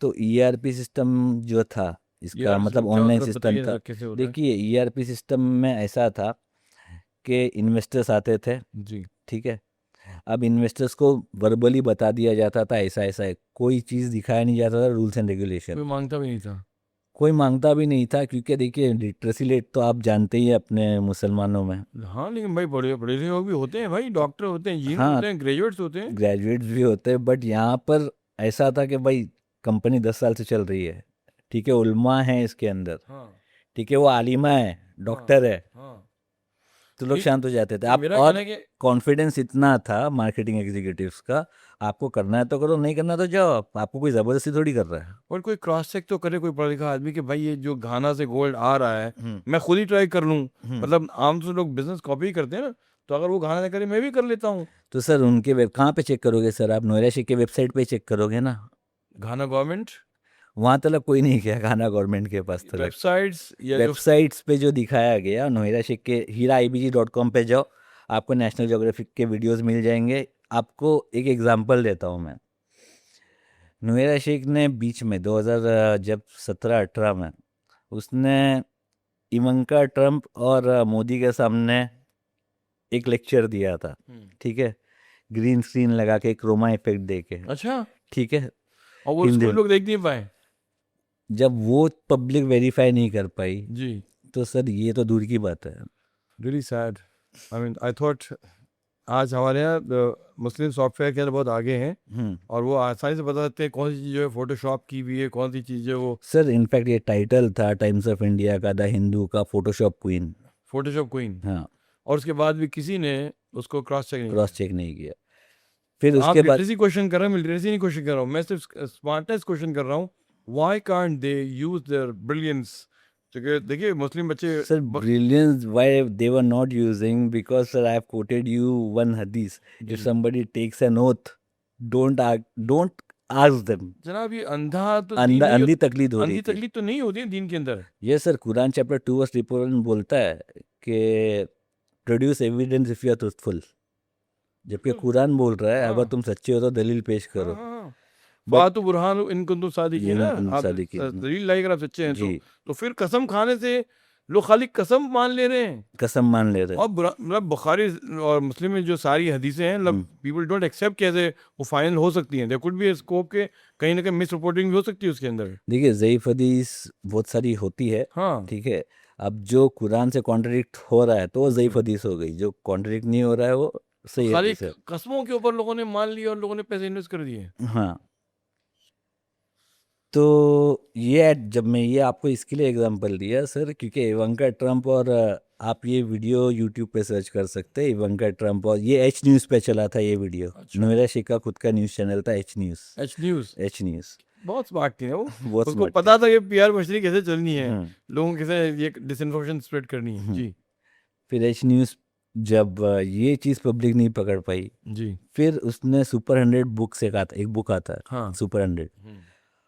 तो ईआरपी सिस्टम जो था ये इसका, मतलब क्या ऑनलाइन होता है? सिस्टम बताइए था। जरा कैसे होता है। देखिए, ईआरपी सिस्टम में ऐसा था कि इन्वेस्टर्स आते थे, जी। ठीक है। अब इन्वेस्टर्स को वर्बली बता दिया जाता था ऐसा ऐसा है, कोई चीज़ दिखाया नहीं जाता था, रूल्स एंड रेगुलेशन। कोई मांगता भी नहीं था। कोई मांगता भी नहीं था, क्योंकि देखिए लिटरेसी रेट तो आप जानते ही हैं अपने मुसलमानों में। हाँ, लेकिन भाई बड़े बड़े लोग भी होते हैं भाई, डॉक्टर होते हैं, इंजीनियर हाँ, होते हैं, ग्रेजुएट्स होते हैं। ग्रेजुएट्स भी होते हैं, बट यहाँ पर ऐसा था कि भाई कंपनी 10 साल से चल रही है, ठीक है, उल्मा है इसके अंदर, हाँ। ठीक है, वो आलिमा है, हाँ। डॉक्टर है। हाँ। तो लोग ये- शांत हो जाते थे। आप मेरा और कहना है कि कॉन्फिडेंस इतना था मार्केटिंग एग्जीक्यूटिव्स का, आपको करना है तो करो, नहीं करना तो जाओ, आपको कोई ज़बरदस्ती थोड़ी कर रहा है। और कोई क्रॉस चेक तो करे कोई पढ़ा लिखा आदमी कि भाई ये जो घाना से गोल्ड आ रहा है हम्म, मैं खुद ही ट्राई कर लूँ। हम्म। मतलब आम तो लोग बिजनेस कॉपी करते हैं ना, तो अगर वो घाना से करे मैं भी कर लेता हूँ। तो सर उनके वेब कहाँ पे चेक करोगे सर? आप नोएडा शेख के वेबसाइट पे चेक करोगे ना, घाना गवर्नमेंट वहाँ तलक कोई नहीं गया खाना गवर्नमेंट के पास तलक। वेबसाइट्स या जो वेबसाइट्स पे जो दिखाया गया, नोएडा शेख के hiraibg.com पे जाओ, आपको नेशनल ज्योग्राफिक के वीडियोस मिल जाएंगे। आपको एक एग्जांपल देता हूँ मैं। नोएडा शेख ने बीच में 2000 जब 17-18 में उसने इवंका ट्रंप और मोदी के सामने एक लेक्चर दिया था, ठीक है, ग्रीन स्क्रीन लगा के क्रोमा इफेक्ट दे के, अच्छा, ठीक है, और वो हिंदी उसको में। लोग देख नहीं पाए। जब वो पब्लिक वेरीफाई नहीं कर पाई जी, तो सर ये तो दूर की बात है। Really sad. I mean I thought आज हमारे यहाँ मुस्लिम सॉफ्टवेयर के अंदर बहुत आगे हैं हम्म। और वो आसानी से बता सकते हैं कौन सी चीज़ जो है फोटोशॉप की हुई है, कौन सी चीज़ है वो सर इनफैक्ट ये टाइटल था टाइम्स ऑफ इंडिया का, द हिंदू का, फोटोशॉप क्वीन। Photoshop queen. हाँ, और उसके बाद भी किसी ने उसको क्रॉस चेक नहीं क्रॉस किया। चेक नहीं किया। फिर आप उसके बाद लिटरेसी क्वेश्चन कर रहे हैं, मैं लिटरेसी नहीं क्वेश्चन कर रहा हूँ, मैं सिर्फ स्मार्टनेस क्वेश्चन कर रहा हूँ। Why can't they use their brilliance? क्योंकि देखिए मुस्लिम बच्चे sir brilliance, why they were not using, because sir I have quoted you one hadith, if somebody takes an oath, don't ask them। जनाब ये अंधा तो दीन नहीं अंधी तकलीद हो रही अंधी थी। तकलीफ तो नहीं होती है दीन के अंदर। ये सर कुरान चैप्टर 2 वर्स 3 बोलता है कि produce evidence if you are truthful, जबकि कुरान बोल रहा है अगर हाँ। तुम सच्चे हो तो दलील पेश करो। बट फातु बुरहान इन कुंतुम सादिकीन ना, आप सादिकीन। दलील लाई अगर आप सच्चे हैं जी, तो फिर कसम खाने से लोग खाली कसम मान ले रहे हैं। कसम मान ले रहे हैं। और मतलब बुखारी और मुस्लिम में जो सारी हदीसें हैं, मतलब पीपल डोंट एक्सेप्ट कैसे वो फाइनल हो सकती हैं। देयर कुड बी स्कोप के कहीं ना कहीं मिस रिपोर्टिंग भी हो सकती है उसके अंदर। देखिए ज़ईफ हदीस बहुत सारी होती है, हाँ, ठीक है। अब जो कुरान से कॉन्ट्रडिक्ट हो रहा है तो वो ज़ईफ हदीस हो गई, जो कॉन्ट्रडिक्ट नहीं हो रहा है वो सही खाली हदीस है। कस्मों के ऊपर लोगों ने मान लिया और लोगों ने पैसे इन्वेस्ट कर दिए। हाँ, तो ये जब मैं ये आपको इसके लिए एग्जांपल दिया सर, क्योंकि इवंका ट्रंप और आप ये वीडियो यूट्यूब पे सर्च कर सकते हैं, इवंका ट्रंप, और ये एच न्यूज़ पे चला था ये वीडियो। अच्छा। नोएडा शेख का खुद का न्यूज़ चैनल था, H news. H news H news बहुत स्मार्ट थी ना वो। बहुत उसको smart पता था कि पीआर मशीनरी कैसे चलनी है, हम्म। लोगों को कैसे ये डिसइंफॉर्मेशन स्प्रेड करनी है। जी फिर एच न्यूज़ जब ये चीज़ पब्लिक नहीं पकड़ पाई, जी फिर उसने सुपर 100 बुक्स एक बुक आता है, हाँ। सुपर 100,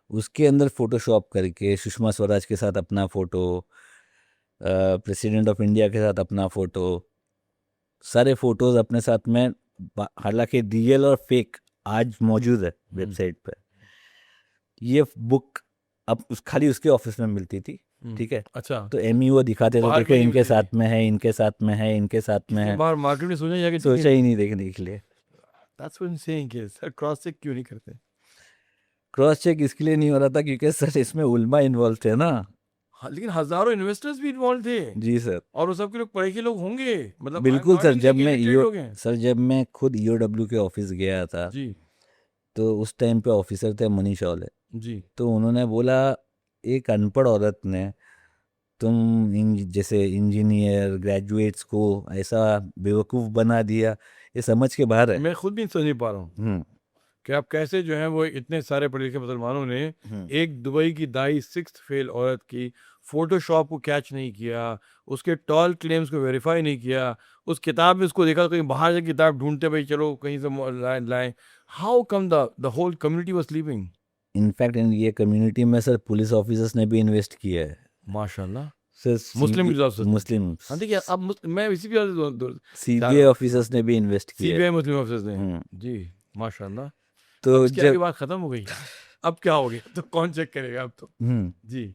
उसके अंदर फोटोशॉप करके सुषमा स्वराज के साथ अपना फोटो, प्रेसिडेंट ऑफ इंडिया के साथ अपना फोटो, सारे फोटोज अपने साथ में, हालांकि रियल और फेक आज मौजूद है वेबसाइट पे। ये बुक अब खाली उसके ऑफिस में मिलती थी, ठीक है। अच्छा, तो एमईओ दिखाते थे, बाहर देखो कहीं इनके मिलती साथ में है, इनके साथ में है, इनके साथ में है। बाहर मार्केट में सोचा जाके सोचा ही नहीं देखने के लिए। That's what I am saying कि सर क्रॉस चेक क्यों नहीं करते? क्रॉस चेक इसके लिए नहीं हो रहा था क्योंकि सर इसमें उल्मा इन्वॉल्व थे ना। हाँ, लेकिन हजारों इन्वेस्टर्स भी इन्वॉल्व थे जी सर, और वो सबके लोग पढ़े के लोग होंगे। मतलब बिल्कुल सर। सर जब मैं खुद ईओडब्ल्यू के ऑफिस गया था, जी तो उस टाइम पे ऑफिसर थे मनीष औले। जी तो उन्होंने बोला एक अनपढ़ औरत ने जैसे इंजीनियर ग्रेजुएट्स को ऐसा बेवकूफ़ बना दिया, ये समझ के बाहर है। मैं खुद भी समझ नहीं पा रहा हूँ हम्म, कि आप कैसे जो है वो इतने सारे पढ़े लिखे मुसलमानों ने हम्म। एक दुबई की दाई 6th फेल औरत की फोटोशॉप को कैच नहीं किया, उसके टॉल क्लेम्स को वेरीफाई नहीं किया, उस किताब में उसको देखा कहीं बाहर से किताब ढूंढते भाई चलो कहीं से लाएं। How come the whole community was sleeping? In fact ये कम्युनिटी में सर पुलिस ऑफिसर्स ने भी इन्वेस्ट किया है माशाल्लाह। Sir. Muslim reserve system. Muslim हाँ देखिए अब मैं इसी भी सीबीआई ऑफिसर्स ने भी इन्वेस्ट किया है। सीबीआई मुस्लिम ऑफिसर्स ने। हम्म। जी माशाल्लाह। तो अब इसके आगे जब बात खत्म हो गई। अब क्या हो गया? तो कौन चेक करेगा अब तो? जी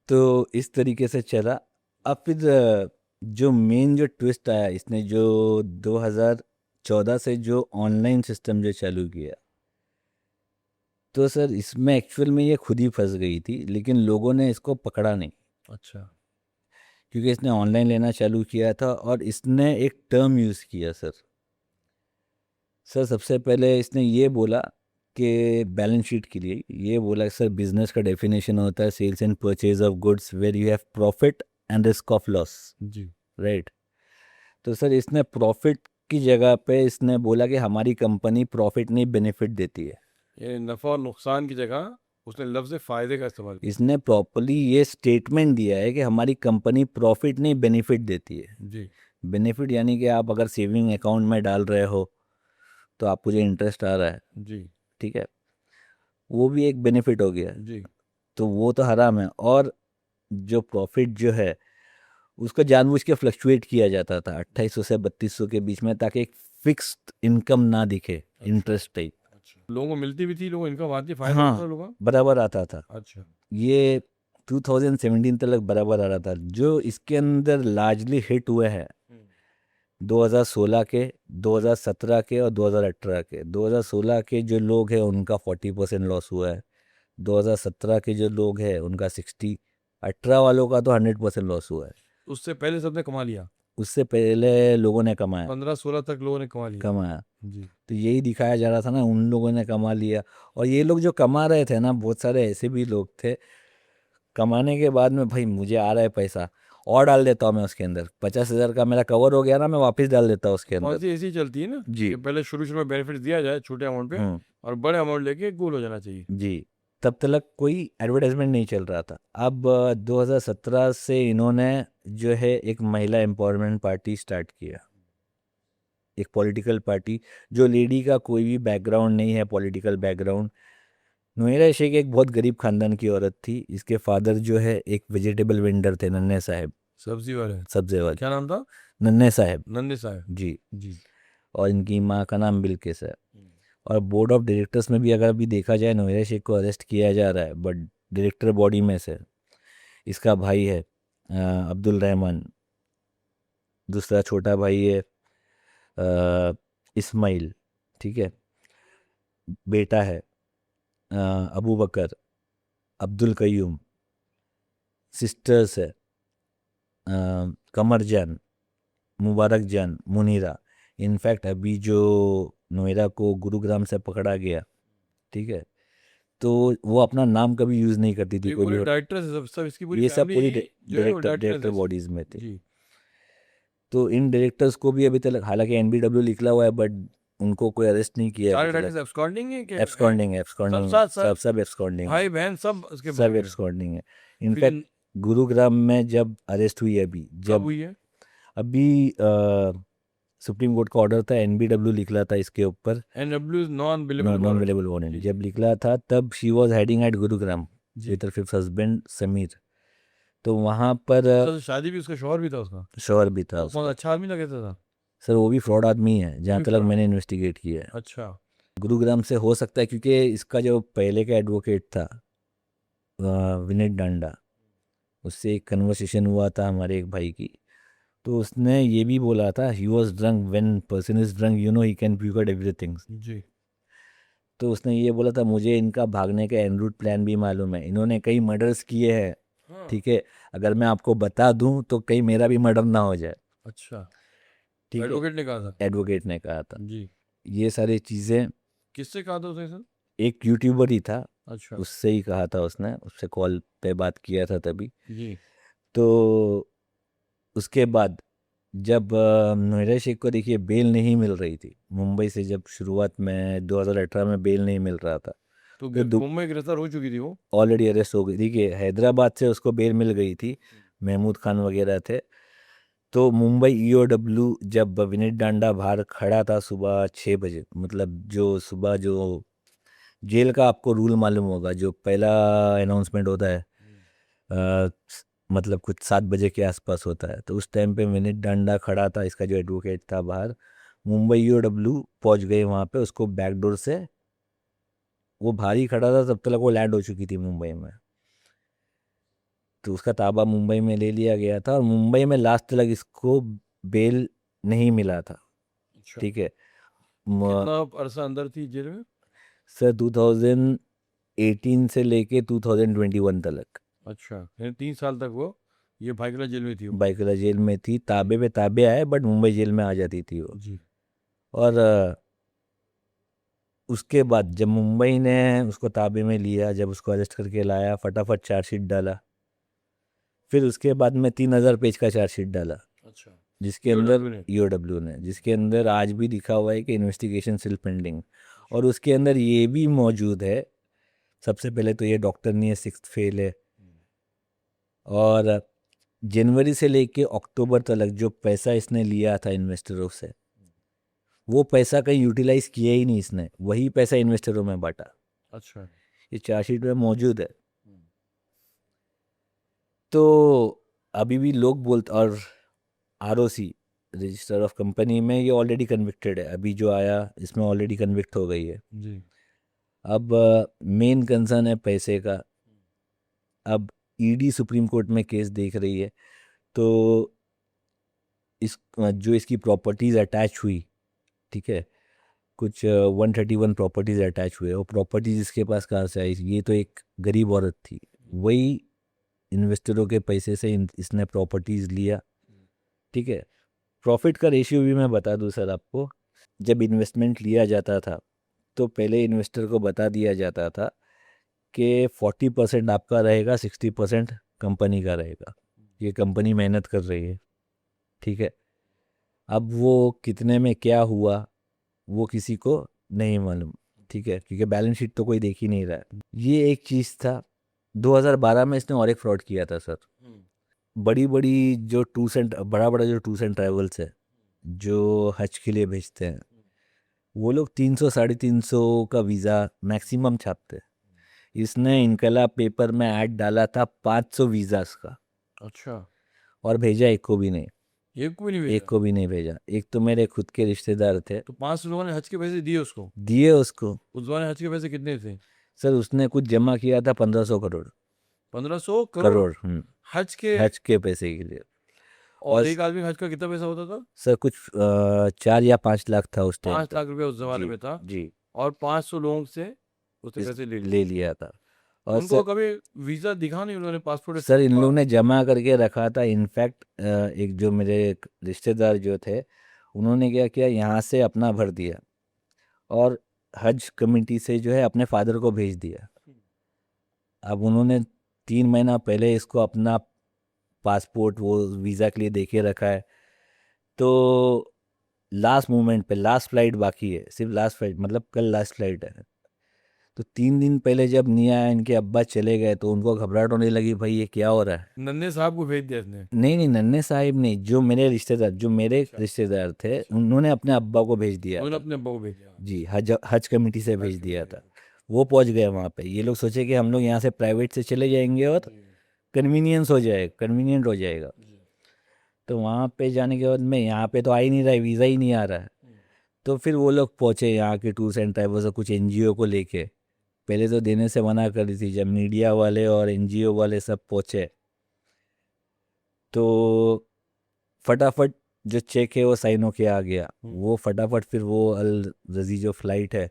तो इस तरीके से चला। अब फिर जो मेन जो ट्विस्ट आया इसने, जो 2014 से जो ऑनलाइन सिस्टम जो चालू किया, तो सर इसमें एक्चुअल में ये खुद ही फंस गई थी, लेकिन लोगों ने इसको पकड़ा नहीं, अच्छा क्योंकि इसने ऑनलाइन लेना चालू किया था और इसने एक टर्म यूज़ किया सर। सबसे पहले इसने ये बोला कि बैलेंस शीट के लिए ये बोला सर, बिजनेस का डेफिनेशन होता है sales and purchase of goods where you have profit and risk of loss, जी राइट। तो सर इसने प्रॉफिट की जगह पे इसने बोला कि हमारी कंपनी प्रॉफिट नहीं बेनिफिट देती है। ये नफा और नुकसान की जगह उसने लफ्ज फायदे का इस्तेमाल किया। इसने प्रॉपरली ये स्टेटमेंट दिया है कि हमारी कंपनी प्रॉफिट नहीं बेनिफिट देती है। जी बेनिफिट यानी कि आप अगर सेविंग अकाउंट में डाल रहे हो तो आपको जो इंटरेस्ट आ रहा है, जी ठीक है, वो भी एक बेनिफिट हो गया। जी तो वो तो हराम है। और जो प्रॉफिट जो है उसको जानबूझ के फ्लक्चुएट किया जाता था 2800 से 3200 के बीच में, ताकि एक फिक्स्ड इनकम ना दिखे, इंटरेस्ट टाइप। अच्छा, लोगों को मिलती भी थी, लोगों को इनकम आती, फायदा होता था हाँ, लोगों बराबर आता था। का। अच्छा ये 2017 तक बराबर आ रहा था। जो इसके अंदर लार्जली हिट हुए हैं 2016 के, 2017 के और 2018 के। 2016 के जो लोग हैं उनका 40% लॉस हुआ है। 2017 के जो लोग हैं उनका 60, 18 वालों का तो 100% लॉस हुआ है। उससे पहले सबने कमा लिया, उससे पहले लोगों ने कमाया 15-16 तक लोगों ने कमा लिया। कमाया। जी तो यही दिखाया जा रहा था ना, उन लोगों ने कमा लिया। और ये लोग जो कमा रहे थे ना, बहुत सारे ऐसे भी लोग थे, कमाने के बाद में भाई मुझे आ रहा है पैसा और डाल देता हूँ मैं उसके अंदर। 50,000 का मेरा कवर हो गया ना, मैं वापस डाल देता हूँ उसके अंदर। पॉलिसी ऐसी चलती है ना जी। कि पहले शुरू शुरू में बेनिफिट दिया जाए छोटे अमाउंट पे, और बड़े अमाउंट लेके कूल हो जाना चाहिए। जी। तब तक कोई एडवर्टाइजमेंट नहीं चल रहा था। अब 2017 से इन्होंने जो है एक महिला एम्पावरमेंट पार्टी स्टार्ट किया, एक पॉलिटिकल पार्टी, जो लेडी का कोई भी बैकग्राउंड नहीं है, पॉलिटिकल बैकग्राउंड। नोएरा शेख एक बहुत गरीब खानदान की औरत थी। इसके फादर जो है एक वेजिटेबल वेंडर थे, नन्हे साहब, सब्जी वाले, सब्जी वाले, क्या नाम था? नन्हे साहब नंदे साहब। जी। जी और इनकी माँ का नाम बिल्किस है। और बोर्ड ऑफ डायरेक्टर्स में भी अगर अभी देखा जाए, नोएरा शेख को अरेस्ट किया जा रहा है, बट डायरेक्टर बॉडी में से इसका भाई है अब्दुल रहमान, दूसरा छोटा भाई है इस्माइल, ठीक है, बेटा है अबू बकर, अब्दुल कयूम, सिस्टर्स है कमर जान, मुबारक जान, मुनीरा। इनफैक्ट अभी जो नोएरा को गुरुग्राम से पकड़ा गया, ठीक है, तो वो अपना नाम कभी यूज़ नहीं करती थी ये कोई पूरे भी। डायरेक्टर से सब इसकी पूरी ये सब पूरी फैमिली जो है वो डायरेक्टर डायरेक्टर बॉडीज में थे। जी। तो इन डायरेक्टर्स को भी अभी तक, हालांकि एनबीडब्ल्यू लिखा हुआ है, बट उनको कोई अरेस्ट नहीं किया सारे अभी डायरेक्टर्स तक। एब्सकॉन्डिंग है कि एब्सकॉन्डिंग सब एब्सकॉन्डिंग साथ सब साथ सब एब्सकॉन्डिंग भाई बहन सब उसके सब भाग गए? एब्सकॉन्डिंग है। फिर इनफैक्ट गुरुग्राम में जब अरेस्ट हुई, अभी कब जब हुई है? अभी सुप्रीम कोर्ट का ऑर्डर था, एनबीडब्ल्यू निकला था इसके ऊपर, NW non bailable non warrant. Available warrant ji जब निकला था, तब she was heading at Gurugram ji. With her fifth husband Sameer. तो वहाँ पर अच्छा, तो शादी भी उसका शौहर भी था उसका? शौहर भी था वो कौन उसका। अच्छा आदमी लगा था? सर वो भी फ्रॉड आदमी है, वो जहाँ भी तक फ्रॉड? मैंने इन्वेस्टिगेट किया है। अच्छा गुरुग्राम से हो सकता है, क्योंकि इसका जो पहले का एडवोकेट था विनीत डांडा, उससे एक कन्वर्सेशन हुआ था हमारे एक भाई की। तो उसने ये भी बोला था, he was drunk, when person is drunk you know he can record everything. जी। तो उसने ये बोला था, मुझे इनका भागने का एन रूट प्लान भी मालूम है, इन्होंने कई मर्डर्स किए हैं, हाँ ठीक है, अगर मैं आपको बता दूं तो कहीं मेरा भी मर्डर ना हो जाए, अच्छा, ठीक है, एडवोकेट ने कहा था? एडवोकेट ने कहा था। जी। ये सारी चीज़ें किससे कहा था उसने सर? एक यूट्यूबर ही था, अच्छा उससे ही कहा था उसने, उससे कॉल पे बात किया था तभी। जी तो उसके बाद जब नोएरा शेख को देखिए बेल नहीं मिल रही थी मुंबई से, जब शुरुआत में 2018 में बेल नहीं मिल रहा था, तो तो मुंबई गिरफ्तार हो चुकी थी वो? ऑलरेडी अरेस्ट हो गई थी कि हैदराबाद से उसको बेल मिल गई थी, महमूद खान वगैरह थे। तो मुंबई ईओडब्ल्यू जब विनीत डांडा बाहर खड़ा था सुबह 6 बजे, मतलब जो सुबह जो जेल का आपको रूल मालूम होगा, जो पहला अनाउंसमेंट होता है अ, मतलब कुछ 7 बजे के आसपास होता है, तो उस टाइम पे विनीत डांडा खड़ा था, इसका जो एडवोकेट था बाहर। मुंबई ईओडब्ल्यू पहुंच गए वहाँ पे, उसको बैकडोर से, वो बाहर ही खड़ा था तब तक वो लैंड हो चुकी थी मुंबई में। तो उसका ताबा मुंबई में ले लिया गया था, और मुंबई में लास्ट तक इसको बेल नहीं मिला था, अच्छा, ठीक है। म- कितना अरसा अंदर थी जेल में? सर 2018 से लेके 2021 तक अच्छा, यानी 3 साल तक वो ये भाईकला जेल में थी वो? बाइकला जेल में थी। ताबे पे ताबे आए, बट मुंबई जेल में आ जाती थी वो। जी और उसके बाद जब मुंबई ने उसको ताबे में लिया, जब उसको अरेस्ट करके लाया, फटाफट चार्जशीट डाला। फिर उसके बाद में 3,000 पेज का चार्जशीट डाला। अच्छा जिसके अंदर EOW ने? ईओडब्ल्यू ने, जिसके अंदर आज भी लिखा हुआ है कि इन्वेस्टिगेशन स्टिल पेंडिंग। और उसके अंदर ये भी मौजूद है, सबसे पहले तो ये डॉक्टर नहीं है, सिक्स्थ फेल है। और जनवरी से लेके अक्टूबर तक जो पैसा इसने लिया था इन्वेस्टरों से, वो पैसा कहीं यूटिलाइज किया ही नहीं इसने, वही पैसा इन्वेस्टरों में बांटा। अच्छा। ये चार्जशीट में मौजूद है। तो अभी भी लोग बोलते, और आरओसी रजिस्टर ऑफ कंपनी में ये ऑलरेडी कन्विक्टेड है, अभी जो आया इसमें ऑलरेडी कन्विक्ट हो गई है। जी। अब मेन कंसर्न है पैसे का। अब ईडी सुप्रीम कोर्ट में केस देख रही है, तो इस जो इसकी प्रॉपर्टीज अटैच हुई, ठीक है, कुछ 131 प्रॉपर्टीज अटैच हुए, वो प्रॉपर्टीज इसके पास कहाँ से आई? ये तो एक गरीब औरत थी, वही इन्वेस्टरों के पैसे से इसने प्रॉपर्टीज लिया, ठीक है। प्रॉफिट का रेशियो भी मैं बता दूं सर आपको, जब इन्वेस्टमेंट लिया जाता था तो पहले इन्वेस्टर को बता दिया जाता था कि 40% आपका रहेगा, 60% कंपनी का रहेगा, ये कंपनी मेहनत कर रही है, ठीक है। अब वो कितने में क्या हुआ वो किसी को नहीं मालूम, ठीक है, क्योंकि बैलेंस शीट तो कोई देख ही नहीं रहा है। ये एक चीज़ था। 2012 में इसने और एक फ्रॉड किया था सर। बड़ी बड़ी जो टूर्स एंड बड़ा बड़ा जो टूर्स एंड ट्रैवल्स है, जो हज के लिए भेजते हैं, वो लोग 300 350 का वीज़ा मैक्सिमम छापते हैं। इसने इनकलाब पेपर में ऐड डाला था 500 वीज़ास का, अच्छा। और भेजा एक को भी नहीं, एक को भी नहीं एक भेजा? को भी नहीं भेजा। एक तो मेरे खुद के रिश्तेदार थे, तो 500 लोगों ने हज के पैसे दिए उसको? दिए उसको। उस जमाने हज के पैसे कितने थे? सर उसने कुछ जमा किया था 1500 करोड़। 1500 करोड़ करोड़ हज के? हज के पैसे के लिए। और और एक आदमी का हज का कितना पैसा होता था? सर कुछ 4 या 5 लाख था उस टाइम 5 पे। लाख रुपया उस जमाने जी में था। जी, और 500 लोगों से उसने इस पैसे ले लिए। ले लिया था। और उनको सर कभी वीजा दिखा नहीं उन्होंने? पासपोर्ट सर इन लोगों ने जमा करके रखा था। इनफैक्ट एक जो मेरे एक रिश्तेदार जो थे, उन्होंने क्या किया, यहाँ से अपना भर दिया और हज कमेटी से जो है अपने फादर को भेज दिया। अब उन्होंने 3 महीना पहले इसको अपना पासपोर्ट वो वीज़ा के लिए देके रखा है, तो लास्ट मोमेंट पे लास्ट फ्लाइट बाकी है, सिर्फ लास्ट फ्लाइट, मतलब कल लास्ट फ्लाइट है। तो 3 दिन पहले जब नहीं आया, इनके अब्बा चले गए, तो उनको घबराहट होने लगी, भाई ये क्या हो रहा है। नन्हे साहब को भेज दिया इसने? नहीं नहीं, नन्हे साहिब नहीं, जो मेरे रिश्तेदार थे, उन्होंने अपने अब्बा को भेज दिया उन्होंने था। अपने अब्बा को भेजा? जी, हज हज कमेटी से भेज दिया था। वो पहुंच गए वहाँ पे। ये लोग सोचे कि हम लोग यहाँ से प्राइवेट से चले जाएंगे और कन्वीनियंट हो जाएगा। तो वहाँ पे जाने के बाद में, यहाँ पे तो आ ही नहीं रहा है, वीज़ा ही नहीं आ रहा है। तो फिर वो लोग पहुँचे यहाँ के टूर्स एंड ट्रैवल्स और कुछ एनजीओ को लेके। पहले तो देने से मना कर दी थी, जब मीडिया वाले और एनजीओ वाले सब पहुँचे तो फटाफट जो चेक है वो साइन होके आ गया। वो फटाफट फिर वो अल रजी जो फ्लाइट है,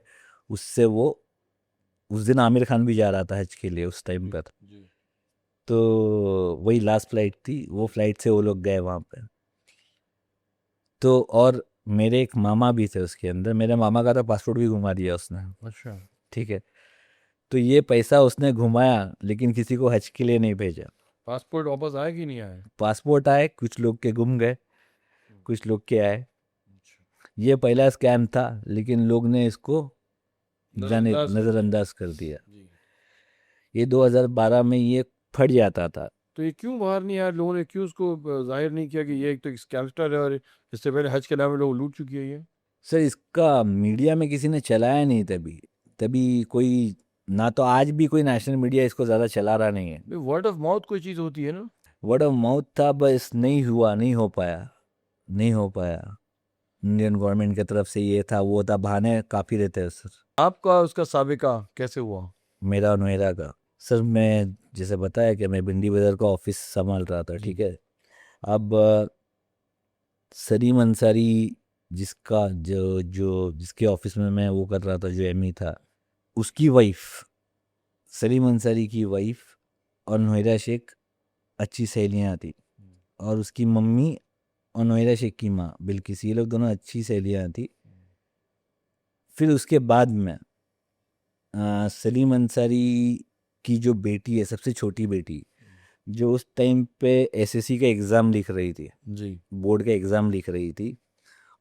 उससे वो, उस दिन आमिर खान भी जा रहा था हज के लिए उस टाइम पर, तो वही लास्ट फ्लाइट थी, वो फ्लाइट से वो लोग गए वहाँ पे। तो और मेरे एक मामा भी थे उसके अंदर, मेरे मामा का तो पासपोर्ट भी घुमा दिया उसने। अच्छा। ठीक है, तो ये पैसा उसने घुमाया लेकिन किसी को हज के लिए नहीं भेजा। पासपोर्ट वापस आया कि नहीं आया? पासपोर्ट आए, कुछ लोग के गुम गए, कुछ लोग के आए। ये पहला स्कैम था, लेकिन लोग ने इसको नज़रअंदाज कर दिया। ये 2012 में ये फट जाता था। तो ये क्यों बाहर नहीं आया? लोगों ने क्यों उसको जाहिर नहीं किया कि ये एक तो स्कैमस्टर है और इससे पहले हज के नाम में लोग लूट चुकी है ये? सर इसका मीडिया में किसी ने चलाया नहीं, तभी तभी कोई, ना तो आज भी कोई नेशनल मीडिया इसको ज़्यादा चला रहा नहीं है। वर्ड ऑफ माउथ कोई चीज़ होती है ना? वर्ड ऑफ माउथ था, बस नहीं हुआ, नहीं हो पाया। इंडियन गवर्नमेंट की तरफ से ये था वो था, बहाने काफ़ी रहते हैं सर। आपका उसका साबिका कैसे हुआ? मेरा और नोएडा का सर, मैं जैसे बताया कि मैं भिंडी बाजार का ऑफिस संभाल रहा था, ठीक है। अब सलीम अंसारी, जिसका जो जो जिसके ऑफिस में मैं वो कर रहा था, जो एमई था, उसकी वाइफ, सलीम अंसारी की वाइफ और नोएडा शेख अच्छी सहेलियाँ थी। और उसकी मम्मी और नोएडा शेख की माँ बिल्किस, ये लोग दोनों अच्छी सहेलियाँ थी। फिर उसके बाद में सलीम अंसारी की जो बेटी है, सबसे छोटी बेटी, जो उस टाइम पे एसएससी का एग्ज़ाम लिख रही थी, जी। बोर्ड का एग्ज़ाम लिख रही थी,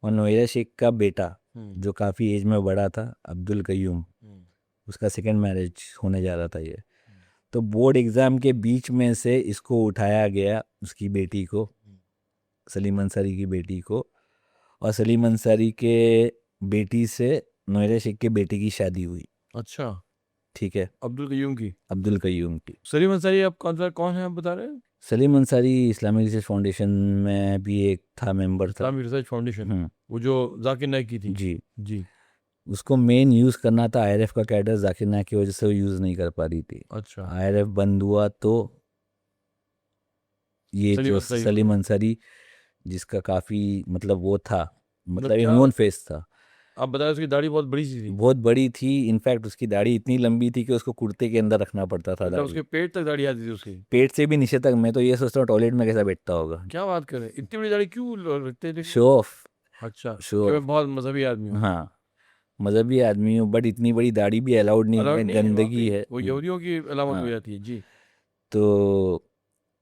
और नोएरा शेख का बेटा जो काफ़ी एज में बड़ा था, अब्दुल कयूम, उसका सेकंड मैरिज होने जा रहा था ये। तो बोर्ड एग्ज़ाम के बीच में से इसको उठाया गया, उसकी बेटी को, सलीम अंसारी की बेटी को, और सलीम अंसारी के बेटी से नोएरा शेख के बेटे की शादी हुई। अच्छा, ठीक है, अब्दुल कयूम की। अब्दुल कयूम की। सलीम अंसारी आप कौन है आप बता रहे हैं? Salim Ansari Islamic research foundation में भी एक था, मेंबर था। इस्लामिक रिसर्च फाउंडेशन, हम्म, वो जो जाकिर नाइक की थी। जी। जी। उसको मेन यूज़ करना था आईआरएफ का कैडर, जाकिर नाइक की वजह से वो यूज़ नहीं कर पा रही थी। अच्छा, आईआरएफ बंद हुआ तो ये सलीम जो अंसारी सलीम अंसारी, जिसका काफ़ी मतलब वो था, मतलब क्या इम्यून फेस था, आप बताए, उसकी दाढ़ी बहुत बड़ी सी थी। बहुत बड़ी थी। इनफैक्ट उसकी दाढ़ी इतनी लंबी थी कि उसको कुर्ते के अंदर रखना पड़ता था मतलब दाढ़ी। उसके पेट तक दाढ़ी आती थी उसकी। पेट से भी नीचे तक। मैं तो ये सोचता हूँ टॉयलेट में कैसा बैठता होगा। क्या बात करें, इतनी बड़ी दाढ़ी क्यों रखते थे? Show off. अच्छा, शो कि मैं ऑफ। बहुत मजहबी आदमी हूँ। हाँ, मजहबी आदमी हूँ, बट इतनी बड़ी दाढ़ी भी अलाउड नहीं अलाउड है, नहीं है गंदगी वाकई, है। वो यहूदियों की अलामत हो हाँ, जाती है। जी। तो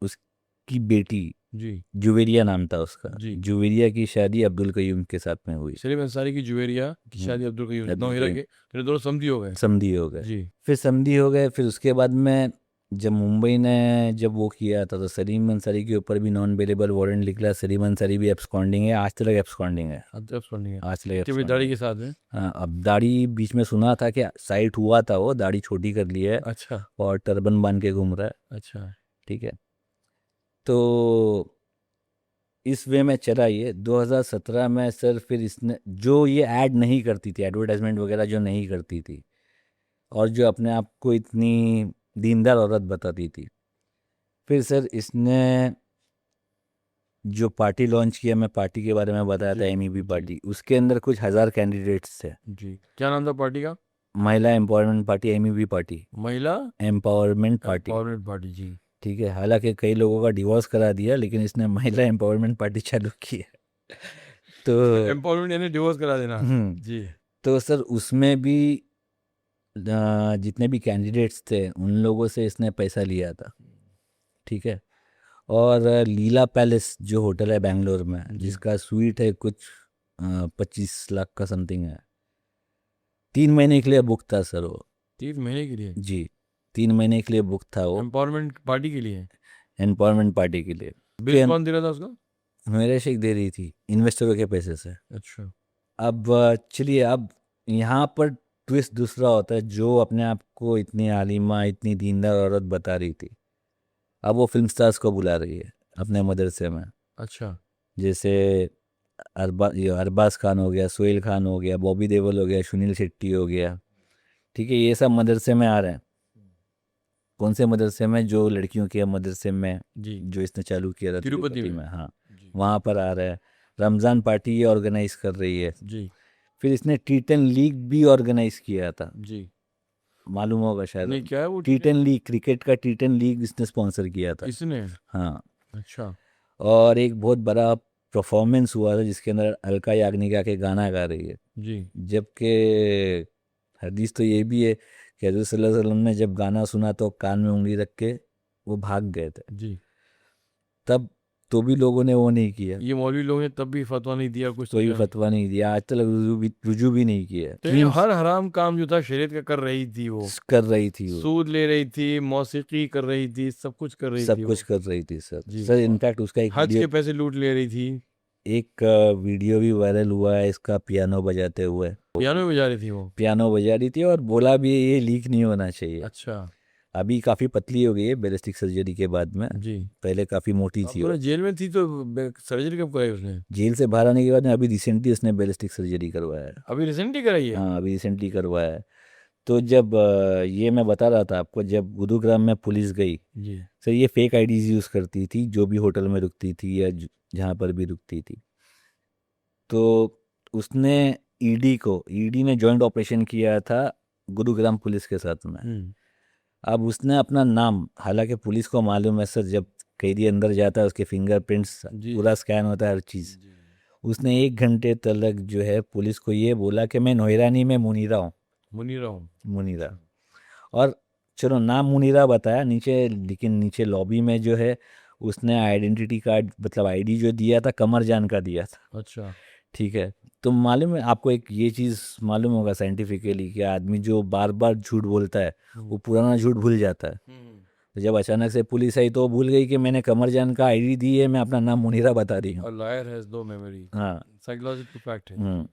उसकी बेटी, जी। जुवेरिया नाम था उसका, जी। जुवेरिया की शादी अब्दुल कयूम के साथ में हुई। सलीम अंसारी की जुवेरिया की शादी अब्दुल कयूम से, नौहीरा के, फिर दोनों समधी हो गए। समधी हो गए। जी। फिर समधी हो गए। फिर उसके बाद में जब मुंबई ने जब वो किया था, तो सलीम अंसारी के ऊपर भी नॉन बेलेबल वारंट निकला। सलीम अंसारी भी एब्सकॉन्डिंग है, आज तक एब्सकॉन्डिंग है, अब सुनिए, आज तक इतनी बड़ी दाढ़ी एब्सकॉन्डिंग के है। साथ में। हाँ, अब दाढ़ी बीच में सुना था कि साइट हुआ था, वो दाढ़ी छोटी कर ली है अच्छा। और टर्बन बांध के घूम रहा है। अच्छा। ठीक है, तो इस वे में चला ये 2017 में सर। फिर इसने जो ये ऐड नहीं करती थी, एडवर्टाइजमेंट वगैरह जो नहीं करती थी, और जो अपने आप को इतनी दीनदार औरत बताती थी, फिर सर इसने जो पार्टी लॉन्च किया, मैं पार्टी के बारे में बताया था, जी। एमईबी जी। पार्टी, उसके अंदर कुछ 1000 कैंडिडेट्स थे। जी, क्या नाम था पार्टी का? महिला एम्पावरमेंट पार्टी, एमईबी पार्टी, महिला एम्पावरमेंट पार्टी। Empowerment party. जी। ठीक है, हालांकि कई लोगों का डिवोर्स करा दिया, लेकिन इसने महिला एम्पावरमेंट पार्टी चालू की है। तो एम्पावरमेंट यानी डिवोर्स करा देना। हम्म, जी। तो सर उसमें भी जितने भी कैंडिडेट्स थे उन लोगों से इसने पैसा लिया था। ठीक है, और लीला पैलेस जो होटल है बेंगलोर में, जी। जिसका स्वीट है कुछ 25 लाख का समथिंग है, 3 महीने के लिए बुक था सर वो। 3 महीने के लिए? जी, 3 महीने के लिए बुक था वो, एम्पावरमेंट पार्टी के लिए? एम्पावरमेंट पार्टी के लिए। बिल फिर कौन दे रहा था उसका? मेरे शेख दे रही थी, इन्वेस्टरों के पैसे से। अच्छा। अब चलिए, अब यहाँ पर ट्विस्ट दूसरा होता है। जो अपने आप को इतनी आलिमा, इतनी दीनदार औरत बता रही थी, अब वो फिल्म स्टार्स को बुला रही है अपने मदरसे में। अच्छा। जैसे ये अरबाज खान हो गया, सोहेल खान हो गया, बॉबी देओल हो गया, सुनील शेट्टी हो गया। ठीक है, ये सब मदरसे में आ रहे हैं। कौन से मदरसे में? जो लड़कियों के मदरसे में, जी। जो इसने चालू किया था तिरुपति तिरुपति में। में। हाँ, जी। वहाँ पर आ रहा है। रमज़ान पार्टी ये ऑर्गेनाइज कर रही है। जी। फिर इसने टी10 लीग भी ऑर्गेनाइज किया था, जी। मालूम होगा नहीं, शायद। क्या है वो टी10 लीग, क्रिकेट का टी10 लीग इसने स्पॉन्सर किया था। इसने? हाँ, अच्छा। और एक बहुत बड़ा परफॉर्मेंस हुआ था जिसके अंदर अलका याग्निक आके गाना गा रही है। जी। जबकि हदीस तो ये भी है कि हज़रत सल्लल्लाहु अलैहि वसल्लम ने जब गाना सुना तो कान में उंगली रख के वो भाग गए थे। जी। तब तो भी लोगों ने वो नहीं किया, ये मौलवी लोग ने तब भी फतवा नहीं दिया, कुछ कोई किया नहीं। फतवा नहीं दिया, आज तक रुजू भी नहीं किया। तो ये हर हराम काम जो था शरीयत का कर रही थी वो। कर रही थी वो, सूद ले रही थी, मौसीकी कर रही थी, सब कुछ कर रही सब थी कुछ वो। कर रही थी सर। जी। सर इनफैक्ट उसका एक हज वीडियो, के पैसे लूट ले रही थी। एक वीडियो भी वायरल हुआ है इसका, पियानो बजाते हुए। पियानो बजा रही थी वो? पियानो बजा रही थी और बोला भी ये लीक नहीं होना चाहिए। अच्छा। अभी काफ़ी पतली हो गई है बैलिस्टिक सर्जरी के बाद में, जी। पहले काफ़ी मोटी अब थी तो वो। ना जेल में थी तो सर्जरी कब कराई उसने? जेल से बाहर आने के बाद में अभी रिसेंटली उसने बैलिस्टिक सर्जरी करवाया है। अभी रिसेंटली कराई है? हाँ, अभी रिसेंटली करवाया है। तो जब ये मैं बता रहा था आपको, जब गुरुग्राम में पुलिस गई, जी। सर ये फेक आईडीज यूज़ करती थी जो भी होटल में रुकती थी या जहाँ पर भी रुकती थी। तो उसने ईडी ने जॉइंट ऑपरेशन किया था गुरुग्राम पुलिस के साथ में। अब उसने अपना नाम, हालांकि पुलिस को मालूम है सर, जब कैदी अंदर जाता है उसके फिंगरप्रिंट्स जी। पूरा स्कैन होता है, हर चीज़। जी। उसने 1 घंटे तक जो है पुलिस को ये बोला कि मैं नोएरा नहीं, मैं मुनीरा हूँ, मुनीरा हूँ। मुनीरा। और चलो नाम मुनीरा बताया नीचे, लेकिन नीचे लॉबी में जो है उसने आइडेंटिटी कार्ड मतलब आईडी जो दिया था कमर जान का दिया था। अच्छा। ठीक है। तो मालूम है आपको एक ये चीज़ मालूम होगा साइंटिफिकली कि आदमी जो बार बार झूठ बोलता है वो पुराना झूठ भूल जाता है। तो जब अचानक से पुलिस आई तो वो भूल गई कि मैंने कमर जान का आईडी दी है, मैं अपना नाम मुनीरा बता रही हूँ। A liar has no memory. हाँ। साइकोलॉजिकल फैक्ट है। हम्म।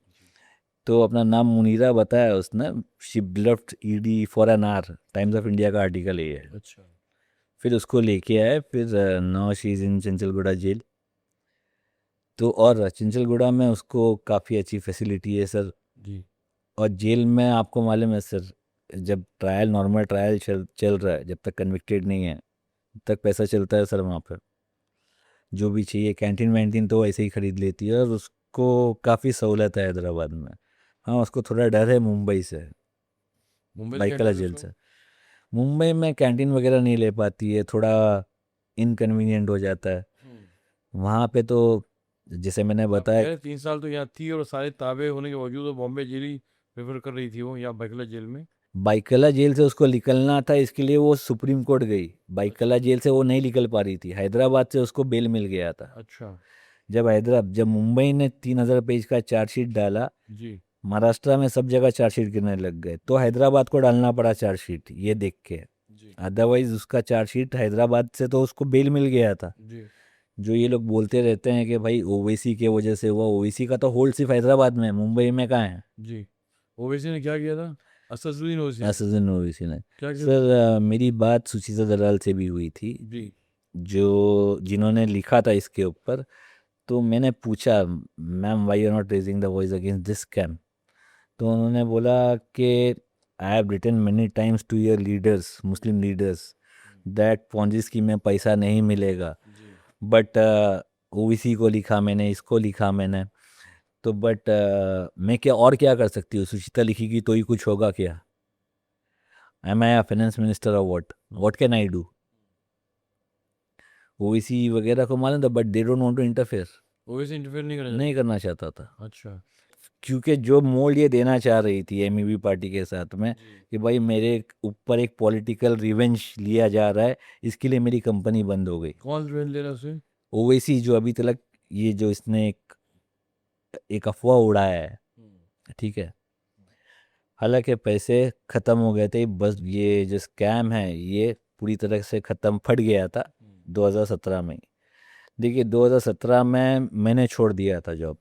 तो अपना नाम मुनीरा बताया उसने। She left ED for an hour, Times of India का आर्टिकल ये है। अच्छा। फिर उसको लेके आए, फिर now she is in Chanchalguda jail. तो और चंचलगुड़ा में उसको काफ़ी अच्छी फैसिलिटी है सर। जी। और जेल में आपको मालूम है सर, जब ट्रायल नॉर्मल ट्रायल चल रहा है, जब तक कन्विक्टेड नहीं है तब तक पैसा चलता है सर वहाँ पर। जो भी चाहिए कैंटीन वैंटीन तो ऐसे ही खरीद लेती है, और उसको काफ़ी सहूलत है हैदराबाद में। हाँ, उसको थोड़ा डर है मुंबई से, मुंबई से बाइकला कैंटीन जेल उसको? से। मुंबई में कैंटीन वगैरह नहीं ले पाती है, थोड़ा इनकन्वीनियंट हो जाता है वहाँ पे। तो जैसे मैंने आप बताया, कह रहे 3 साल तो यहाँ थी और सारे ताबे होने के बावजूद वो बॉम्बे जेल ही प्रेफर कर रही थी वो, यहाँ बैकला जेल में। बाइकला जेल से उसको निकलना था, इसके लिए वो सुप्रीम कोर्ट गई। बाइकला अच्छा। जेल से वो नहीं निकल पा रही थी, हैदराबाद से उसको बेल मिल गया था। अच्छा। जब मुंबई ने 3,000 पेज का चार्जशीट डाला, जी। महाराष्ट्र में सब जगह चार्जशीट गिरने लग गए, तो हैदराबाद को डालना पड़ा चार्जशीट ये देख के। जी। अदरवाइज उसका चार्जशीट हैदराबाद से तो उसको बेल मिल गया था। जी। जो ये लोग बोलते रहते हैं कि भाई ओवैसी के वजह से हुआ, ओवैसी का तो होल्ड सिर्फ हैदराबाद में है, मुंबई में कहाँ है? जी। ओवैसी ने क्या किया था? असदुद्दीन ओवैसी ने असदुद्दीन ओवैसी ने। क्या किया था? सर मेरी बात सुचिता दलाल से भी हुई थी, जी। जो जिन्होंने लिखा था इसके ऊपर। तो मैंने पूछा, ma'am why are not raising the voice against this scam? तो उन्होंने बोला कि I have written many times to your leaders, Muslim leaders, that Ponzi scheme में पैसा नहीं मिलेगा। जी। बट ओवीसी को लिखा मैंने, इसको लिखा मैंने। तो बट मैं क्या और क्या कर सकती हूँ? सुचिता लिखेगी तो ही कुछ होगा क्या? Am I a finance minister और what can I do? Owaisi वगैरह को मालूम था, but they don't want to interfere, Owaisi interfere नहीं करना नहीं करना चाहता था। चाहता? अच्छा। क्योंकि जो मोल्ड ये देना चाह रही थी एमईवी पार्टी के साथ में जी। कि भाई मेरे ऊपर एक पॉलिटिकल रिवेंज लिया जा रहा है, इसके लिए मेरी कंपनी बंद हो गई। कौन रेल ले रहा है उसे? ओवैसी जो अभी तक ये जो इसने एक अफवाह उड़ाया है, ठीक है, हालांकि पैसे ख़त्म हो गए थे, बस ये जो स्कैम है ये पूरी तरह से ख़त्म, फट गया था 2017 में। देखिए 2017 में मैंने छोड़ दिया था जॉब,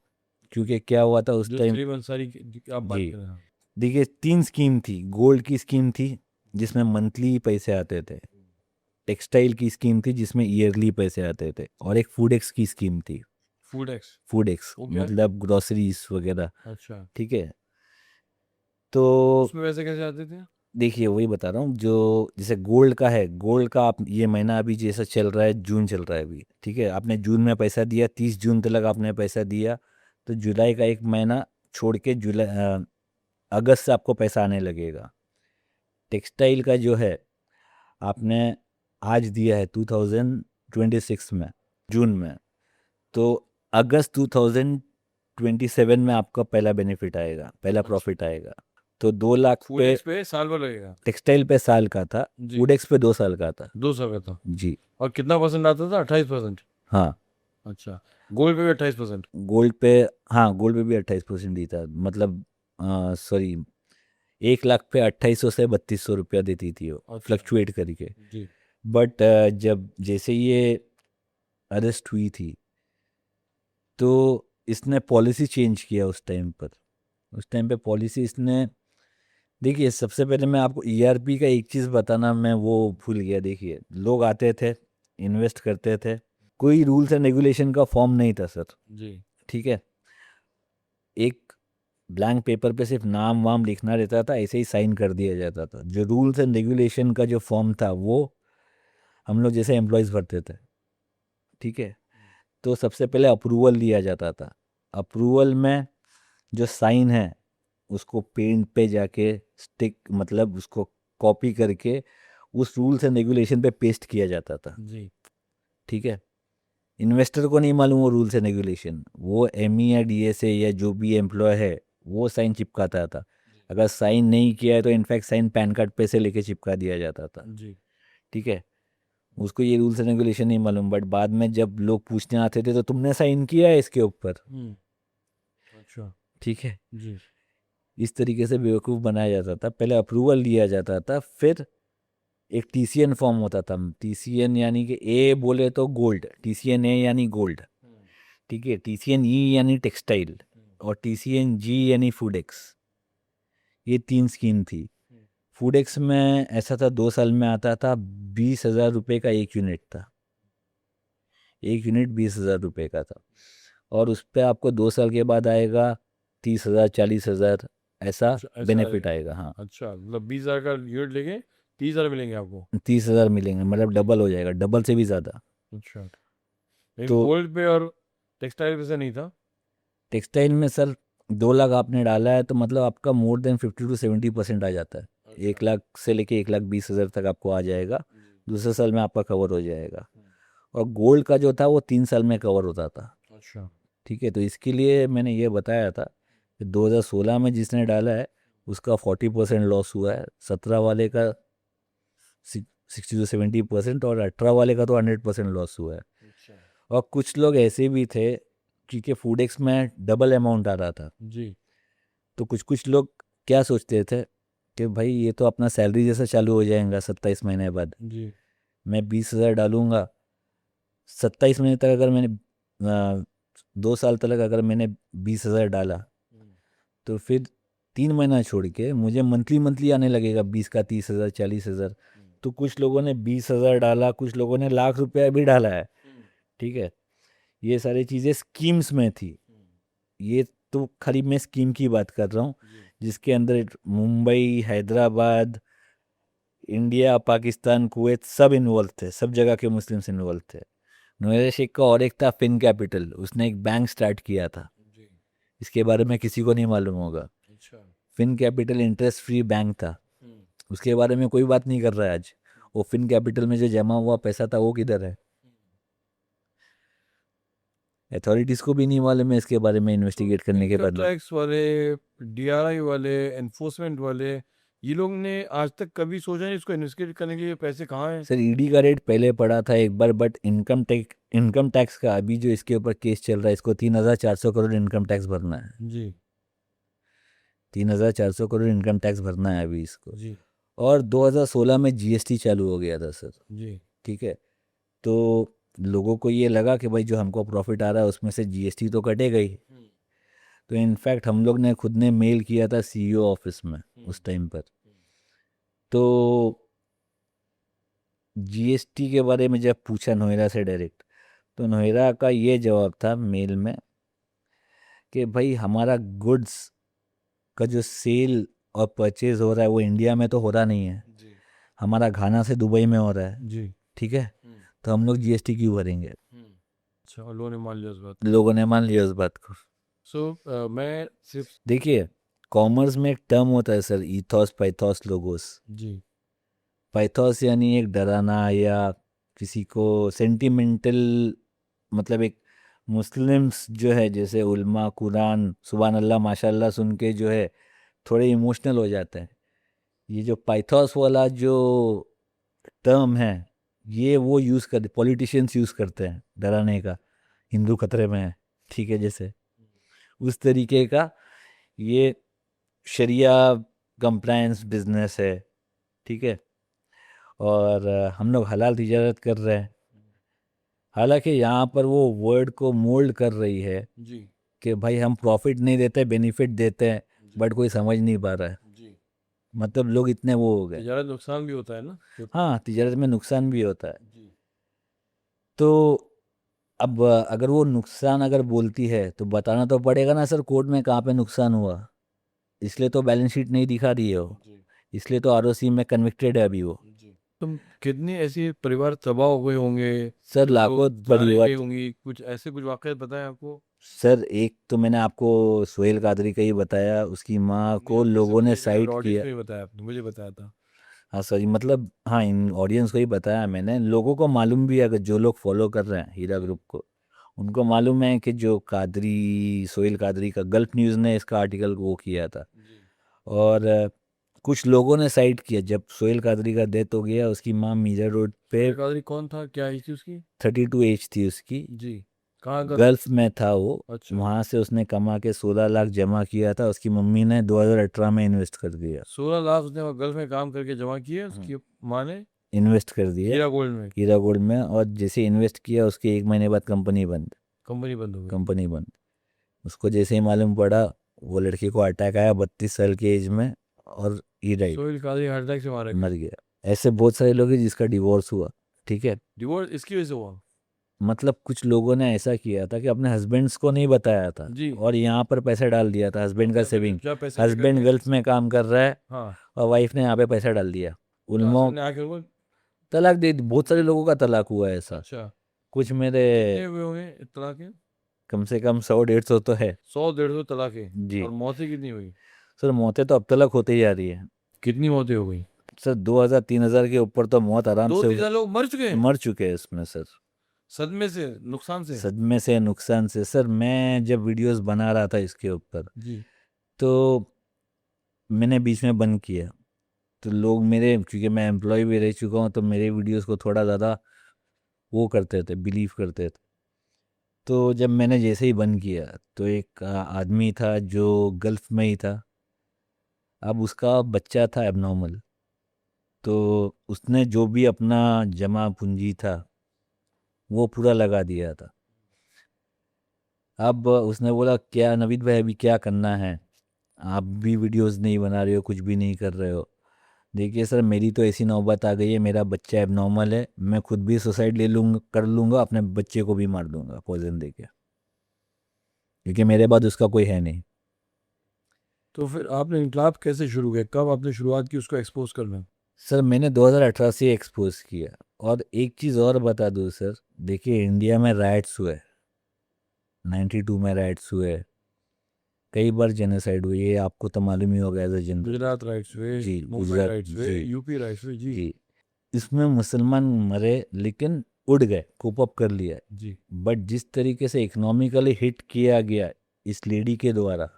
क्योंकि क्या हुआ था उस जो टाइम। सलीम अंसारी की आप बात जी, कर रहे हैं? देखिए 3 स्कीम थी। गोल्ड की स्कीम थी जिसमें मंथली पैसे आते थे, टेक्सटाइल की स्कीम थी जिसमें ईयरली पैसे आते थे, और एक फूड एक्स की स्कीम थी। फूड एक्स फूड एक्स वो क्या है? मतलब ग्रोसरीज वगैरह, अच्छा। ठीक है। तो उसमें पैसे कैसे आते थे? देखिए वही बता रहा हूँ, जो जैसे गोल्ड का है, गोल्ड का आप ये महीना अभी जैसा चल रहा है, जून चल रहा है अभी, ठीक है, आपने जून में पैसा दिया, 30 जून तक आपने पैसा दिया, तो जुलाई का एक महीना छोड़ के अगस्त से आपको पैसा आने लगेगा। टेक्सटाइल का जो है आपने आज दिया है 2026 में, जून में, तो अगस्त 2027 में आपका पहला बेनिफिट आएगा, पहला अच्छा। प्रॉफिट आएगा। तो 2 लाख फूड पे एक्स पे साल भर लगेगा? टेक्सटाइल पे साल का था, जी। फूड एक्स पे 2 साल का था। 2 साल का था। जी और कितना परसेंट आता था? 28%? हाँ। अच्छा। गोल्ड पे भी 28%? गोल्ड पे, हाँ गोल्ड पे भी 28% ही था, मतलब सॉरी, 1 लाख पे 2800 से 3200 रुपया देती थी वो, अच्छा। फ्लक्चुएट करके। जी। बट जब जैसे ये अरेस्ट हुई थी तो इसने पॉलिसी चेंज किया उस टाइम पर। उस टाइम पे पॉलिसी इसने, देखिए सबसे पहले मैं आपको ईआरपी का एक चीज़ बताना मैं वो भूल गया। देखिए लोग आते थे, इन्वेस्ट करते थे, कोई रूल्स एंड रेगुलेशन का फॉर्म नहीं था सर, जी। ठीक है। एक ब्लैंक पेपर पे सिर्फ नाम वाम लिखना रहता था, ऐसे ही साइन कर दिया जाता था। जो रूल्स एंड रेगुलेशन का जो फॉर्म था वो हम लोग जैसे एम्प्लॉयज़ भरते थे, ठीक है। तो सबसे पहले अप्रूवल लिया जाता था। अप्रूवल में जो साइन है उसको पेन पे जाके स्टिक, मतलब उसको कॉपी करके उस रूल्स एंड रेगुलेशन पे पेस्ट किया जाता था, जी। ठीक है। इन्वेस्टर को नहीं मालूम वो रूल्स एंड रेगुलेशन, वो एमई या डीएसए या जो भी एम्प्लॉय है वो साइन चिपकाता था। अगर साइन नहीं किया है तो इनफैक्ट साइन पैन कार्ड पे से लेके चिपका दिया जाता था। जी। ठीक है, उसको ये रूल्स एंड रेगुलेशन नहीं मालूम, बट बाद में जब लोग पूछने आते थे तो तुमने साइन किया है इसके ऊपर। अच्छा। ठीक है, जी। इस तरीके से बेवकूफ़ बनाया जाता था। पहले अप्रूवल लिया जाता था, फिर एक टीसीएन फॉर्म होता था। टीसीएन यानी कि ए बोले तो गोल्ड, टीसीएन ए यानी गोल्ड। ठीक है, टीसीएन ई यानी टेक्सटाइल, और टीसीएन जी यानी फूडेक्स। ये 3 स्कीम थी। फूडेक्स में ऐसा था, 2 साल में आता था, 20,000 रुपये का एक यूनिट था। एक यूनिट 20,000 रुपये का था, और उस पर आपको 2 साल के बाद आएगा 30,000, 40,000, ऐसा अच्छा, ऐसा बेनिफिट आएगा। आएगा। हाँ, अच्छा, मतलब 20,000 का यूनिट लेके 30,000 मिलेंगे आपको। 30,000 मिलेंगे, मतलब डबल हो जाएगा, डबल से भी ज़्यादा। अच्छा, लेकिन तो गोल्ड पे और टेक्सटाइल पे से नहीं था। टेक्सटाइल में सर 2 लाख आपने डाला है तो मतलब आपका मोर देन 50 to 70% आ जाता है। अच्छा। 1 लाख से लेके 1,20,000 तक आपको आ जाएगा। दूसरे साल में आपका कवर हो जाएगा। और गोल्ड का जो था वो 3 साल में कवर होता था। अच्छा। ठीक है, तो इसके लिए मैंने ये बताया था कि 2016 में जिसने डाला है उसका 40% लॉस हुआ है, 17 वाले का 60 to 70%, और 18 वाले का तो 100% लॉस हुआ है। अच्छा। और कुछ लोग ऐसे भी थे, क्योंकि फूडेक्स में डबल अमाउंट आ रहा था, जी। तो कुछ कुछ लोग क्या सोचते थे कि भाई ये तो अपना सैलरी जैसा चालू हो जाएगा 27 महीने बाद। जी। मैं 20,000 डालूंगा, 27 महीने तक अगर मैंने 2 साल तक अगर मैंने 20,000 डाला, तो फिर 3 महीना छोड़ के मुझे मंथली मंथली आने लगेगा 20 का 30,000, 40,000। तो कुछ लोगों ने 20,000 डाला, कुछ लोगों ने लाख रुपया भी डाला है। ठीक है, ये सारी चीज़ें स्कीम्स में थी। ये तो खाली मैं स्कीम की बात कर रहा हूँ, जिसके अंदर मुंबई, हैदराबाद, इंडिया, पाकिस्तान, कुवैत सब इन्वॉल्व थे, सब जगह के मुस्लिम्स इन्वॉल्व थे। नवाज शेख का और एक था फिन कैपिटल, उसने एक बैंक स्टार्ट किया था। जी। इसके बारे में किसी को नहीं मालूम होगा। अच्छा। Fin Capital interest free bank था, उसके बारे में कोई बात नहीं कर रहा है आज। वो फिन कैपिटल में जो जमा हुआ पैसा था वो किधर है? अथॉरिटीज़ को भी नहीं मालूम है इसके बारे में इन्वेस्टिगेट करने के इनकम बाद में। टैक्स वाले, डीआरआई वाले, एनफोर्समेंट वाले, ये लोग ने आज तक कभी सोचा नहीं इसको इन्वेस्टिगेट करने के लिए पैसे कहाँ हैं। सर ईडी का रेट पहले पड़ा था एक बार, बट इनकम टैक्स का अभी जो इसके ऊपर केस चल रहा है, इसको 3,400 करोड़ इनकम टैक्स भरना है। जी। 3,400 करोड़ इनकम टैक्स भरना है अभी इसको। जी। और 2016 में जीएसटी चालू हो गया था सर। जी। ठीक है, तो लोगों को ये लगा कि भाई जो हमको प्रॉफिट आ रहा है उसमें से जीएसटी तो कटेगा ही। तो इनफैक्ट हम लोग ने खुद ने मेल किया था सीईओ ऑफिस में उस टाइम पर। तो जीएसटी के बारे में जब पूछा नोएडा से डायरेक्ट, तो नोएडा का ये जवाब था मेल में कि भाई हमारा गुड्स का जो सेल और परचेज हो रहा है वो इंडिया में तो हो रहा नहीं है, जी। हमारा घाना से दुबई में हो रहा है। जी। ठीक है, तो हम लोग जीएसटी क्यों भरेंगे? अच्छा, और लोगों ने मान लिया उस बात। लोगों ने मान लिया उस बात को। मैं सिर्फ। देखिए, कॉमर्स में एक टर्म होता है सर, ईथॉस पैथॉस लोगोस। जी। पैथॉस यानी एक डराना या किसी को सेंटिमेंटल, मतलब एक मुस्लिम्स जो है जैसे उल्मा कुरान सुभान अल्लाह माशाल्लाह सुन के जो है थोड़े इमोशनल हो जाते हैं। ये जो पैथॉस वाला जो टर्म है, ये वो यूज़ करते, पॉलिटिशियंस यूज़ करते हैं डराने का, हिंदू खतरे में है। ठीक है, जैसे उस तरीके का ये शरिया कंप्लायंस बिजनेस है। ठीक है, और हम लोग हलाल तिजारत कर रहे हैं। हालांकि यहाँ पर वो वर्ड को मोल्ड कर रही है जी। कि भाई हम प्रॉफिट नहीं देते, बेनिफिट देते हैं, बट कोई समझ नहीं पा रहा है। जी। मतलब लोग इतने वो हो गए। तिजारत नुकसान भी होता है ना। हाँ, तिजारत में नुकसान भी होता है। जी। तो अब अगर वो नुकसान अगर बोलती है तो बताना तो पड़ेगा ना सर कोर्ट में कहाँ पे नुकसान हुआ। इसलिए तो बैलेंस शीट नहीं दिखा रही है वो, जी। इसलिए तो आरओसी में कन्विक्टेड है अभी वो। जी। तुम कितने ऐसे परिवार तबाह हो गए होंगे, सर जो लोग लाखों जाने परिवार। गई होंगी, कुछ ऐसे कुछ वाकयात बताएं आपको। सर एक तो मैंने आपको सोहेल कादरी का ही बताया, उसकी माँ नहीं, को अपने लोगों ने सबसे साइट ऑडियंस किया। में बताया आपने, मुझे बताया था। हाँ सर, मतलब हाँ, इन ऑडियंस को ही बताया मैंने, लोगों को मालूम भी है, अगर जो लोग फॉलो कर रहे हैं हीरा जी। ग्रुप को उनको मालूम है कि जो कादरी सोहेल कादरी का गल्फ न्यूज़ ने इसका आर्टिकल वो किया था। जी। और कुछ लोगों ने साइड किया जब सोहेल कादरी का डेथ हो गया, उसकी माँ मीरा रोड पे, कादरी कौन था, क्या एज थी उसकी? 32 एज थी उसकी, जी। कहाँ का? गल्फ में था वो। अच्छा। वहाँ से उसने कमा के 16 लाख जमा किया था, उसकी मम्मी ने 2018 में इन्वेस्ट कर दिया। 16 लाख उसने वहाँ गल्फ में काम करके जमा किए, उसकी माँ ने इन्वेस्ट कर दिया हीरा गोल्ड में। हीरा गोल्ड में, और जैसे इन्वेस्ट किया उसके 1 महीने बाद कंपनी बंद। कंपनी बंद हो गई। कंपनी बंद। उसको जैसे ही मालूम पड़ा, वो लड़के को अटैक आया 32 साल की एज में, और he died, Sohail Qadri heart attack से मारा मर गया। गया। ऐसे बहुत सारे लोग हैं जिसका डिवोर्स हुआ, ठीक है। डिवोर्स इसकी वजह से हुआ? मतलब कुछ लोगों ने ऐसा किया था कि अपने हस्बैंड्स को नहीं बताया था, जी। और यहाँ पर पैसा डाल दिया था, हस्बैंड का सेविंग। क्या पैसे लेकर हस्बैंड गए? गल्फ में काम कर रहा है, हाँ। और वाइफ ने यहाँ पे पैसा डाल दिया। तो उल्मो हस्बैंड ने आके वो। तलाक दे दी। बहुत सारे लोगों का तलाक हुआ है ऐसा। अच्छा। कुछ मेरे कितने हुए होंगे तलाक के? कम से कम 100-150 तो है। 100-150 तलाक? जी और मौतें कितनी हुई? सर, मौतें तो अब तलक होती ही जा रही है। कितनी मौतें हो गई? सर 2000-3000 के ऊपर तो मौत आराम से 2-3 लोग मर चुके हैं मर चुके हैं इसमें सर। सदमे से, नुकसान से? सदमे से, नुकसान से। सर मैं जब वीडियोस बना रहा था इसके ऊपर, जी। तो मैंने बीच में बंद किया। तो लोग मेरे, क्योंकि मैं एम्प्लॉय भी रह चुका हूँ, तो मेरे वीडियोस को थोड़ा ज़्यादा वो करते थे, बिलीव करते थे। तो जब मैंने जैसे ही बंद किया, तो एक आदमी था जो गल्फ में ही था। अब उसका बच्चा था एबनॉर्मल, तो उसने जो भी अपना जमा पूंजी था वो पूरा लगा दिया था। अब उसने बोला, क्या नवीद भाई अभी क्या करना है, आप भी वीडियोस नहीं बना रहे हो, कुछ भी नहीं कर रहे हो। देखिए सर, मेरी तो ऐसी नौबत आ गई है, मेरा बच्चा एबनॉर्मल है, मैं खुद भी सुसाइड ले लूँगा, कर लूँगा, अपने बच्चे को भी मार दूंगा पॉइजन देके, क्योंकि मेरे बाद उसका कोई है नहीं। तो फिर आपने इनकलाब कैसे शुरू किया, कब आपने शुरुआत की उसको एक्सपोज करना? सर मैंने 2018 से एक्सपोज किया। और एक चीज़ और बता दूँ सर, देखिए इंडिया में राइट्स हुए, 92 में राइट्स हुए, कई बार जेनोसाइड हुई, ये आपको तो मालूम ही होगा as a general. Gujarat riots हुए, जी, मुंबई गुजरात, राइट्स हुए, जी यूपी राइट्स हुए। जी। जी। इसमें मुसलमान मरे, लेकिन उड़ गए, कोप अप कर लिया। जी। बट जिस तरीके से इकोनॉमिकली हिट किया गया इस लेडी के द्वारा,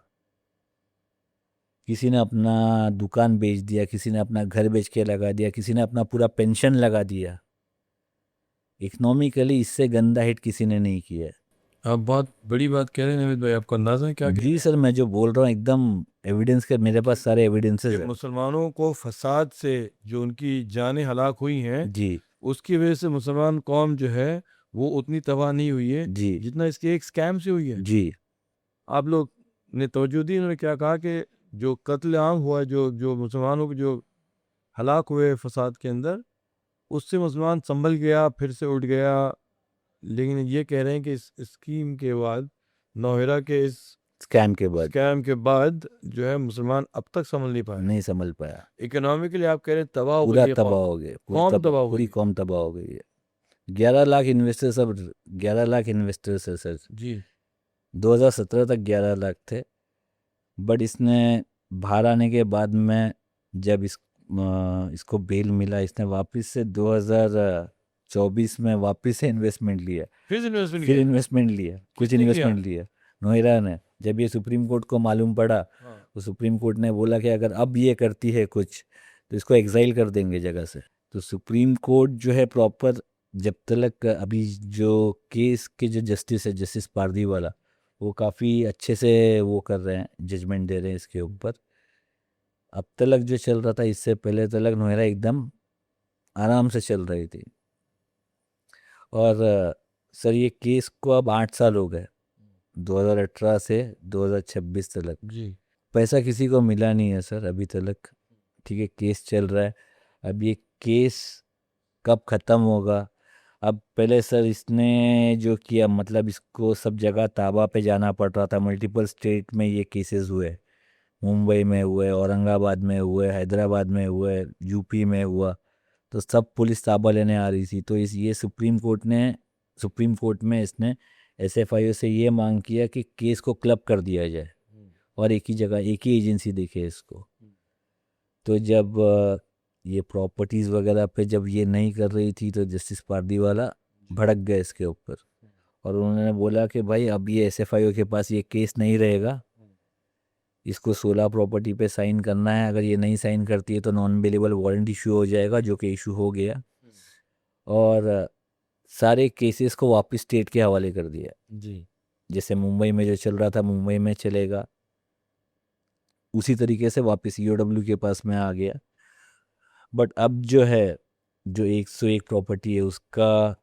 किसी ने अपना दुकान बेच दिया, किसी ने अपना घर बेच के लगा दिया, किसी ने अपना पूरा पेंशन लगा दिया। इकोनॉमिकली इससे गंदा हिट किसी ने नहीं किया है। आप बहुत बड़ी बात कह रहे हैं नवीद भाई, आपको अंदाजा है क्या कह जी सर, मैं जो बोल रहा हूँ एकदम एविडेंस के, मेरे पास सारे एविडेंसेस कि है। मुसलमानों को फसाद से जो उनकी जानें हलाक हुई हैं, जी उसकी वजह से मुसलमान कौम जो है वो उतनी तबाह नहीं हुई है जी जितना इसके एक स्कैम से हुई है। जी आप लोग ने तवज्जो दी, उन्होंने क्या कहा कि जो कत्ल आम हुआ, जो जो मुसलमानों के जो हलाक हुए फसाद के अंदर, उससे मुसलमान संभल गया, फिर से उठ गया। लेकिन ये कह रहे हैं कि इस स्कीम के बाद, नौहरा के इस स्कैम के बाद स्कैम के बाद जो है मुसलमान अब तक संभल नहीं पाए। नहीं संभल पाया, इकोनॉमिकली आप कह रहे हैं तबाह हो पूरा गई है तबाह कौम। हो गए, कौम तबाह हो पूरी गई। कौम तबाह हो गई है। 11 लाख इन्वेस्टर्स, अब 11 लाख इन्वेस्टर्स है सर। जी। 2017 तक 11 लाख थे, बट इसने बाहर आने के बाद में, जब इसको बेल मिला, इसने वापस से 2024 में वापस से इन्वेस्टमेंट लिया। फिर इन्वेस्टमेंट फिर किया? इन्वेस्टमेंट लिया, कुछ किसने किया? इन्वेस्टमेंट लिया नोएरा ने। जब ये सुप्रीम कोर्ट को मालूम पड़ा, हाँ। तो सुप्रीम कोर्ट ने बोला कि अगर अब ये करती है कुछ, तो इसको एग्जाइल कर देंगे जगह से। तो सुप्रीम कोर्ट जो है प्रॉपर, जब तक अभी जो केस के जो जस्टिस है, जस्टिस पारदीवाला, वो काफ़ी अच्छे से वो कर रहे हैं, जजमेंट दे रहे हैं इसके ऊपर। अब तक जो चल रहा था, इससे पहले तक नोएरा एकदम आराम से चल रही थी। और सर ये केस को अब 8 साल हो गए, 2018 से 2026 तक। जी। पैसा किसी को मिला नहीं है सर अभी तक, ठीक है। केस चल रहा है। अब ये केस कब ख़त्म होगा? अब पहले सर इसने जो किया, मतलब इसको सब जगह ताबा पे जाना पड़ रहा था, मल्टीपल स्टेट में ये केसेस हुए, मुंबई में हुए, औरंगाबाद में हुए, हैदराबाद में हुए, यूपी में हुआ। तो सब पुलिस ताबा लेने आ रही थी। तो इस ये सुप्रीम कोर्ट में इसने एसएफआईओ से ये मांग किया कि केस को क्लब कर दिया जाए, और एक ही जगह, एक ही एजेंसी देखे इसको। तो जब ये प्रॉपर्टीज़ वगैरह पे जब ये नहीं कर रही थी, तो जस्टिस पारदीवाला भड़क गए इसके ऊपर, और उन्होंने बोला कि भाई अब ये एसएफआईओ के पास ये केस नहीं रहेगा, इसको 16 प्रॉपर्टी पे साइन करना है, अगर ये नहीं साइन करती है तो नॉन बेलेबल वारंट इशू हो जाएगा, जो कि इशू हो गया। और सारे केसेस को वापस स्टेट के हवाले कर दिया। जी जैसे मुंबई में जो चल रहा था मुंबई में चलेगा, उसी तरीके से वापस ईओडब्ल्यू के पास में आ गया। बट अब जो है, जो 101 प्रॉपर्टी है उसका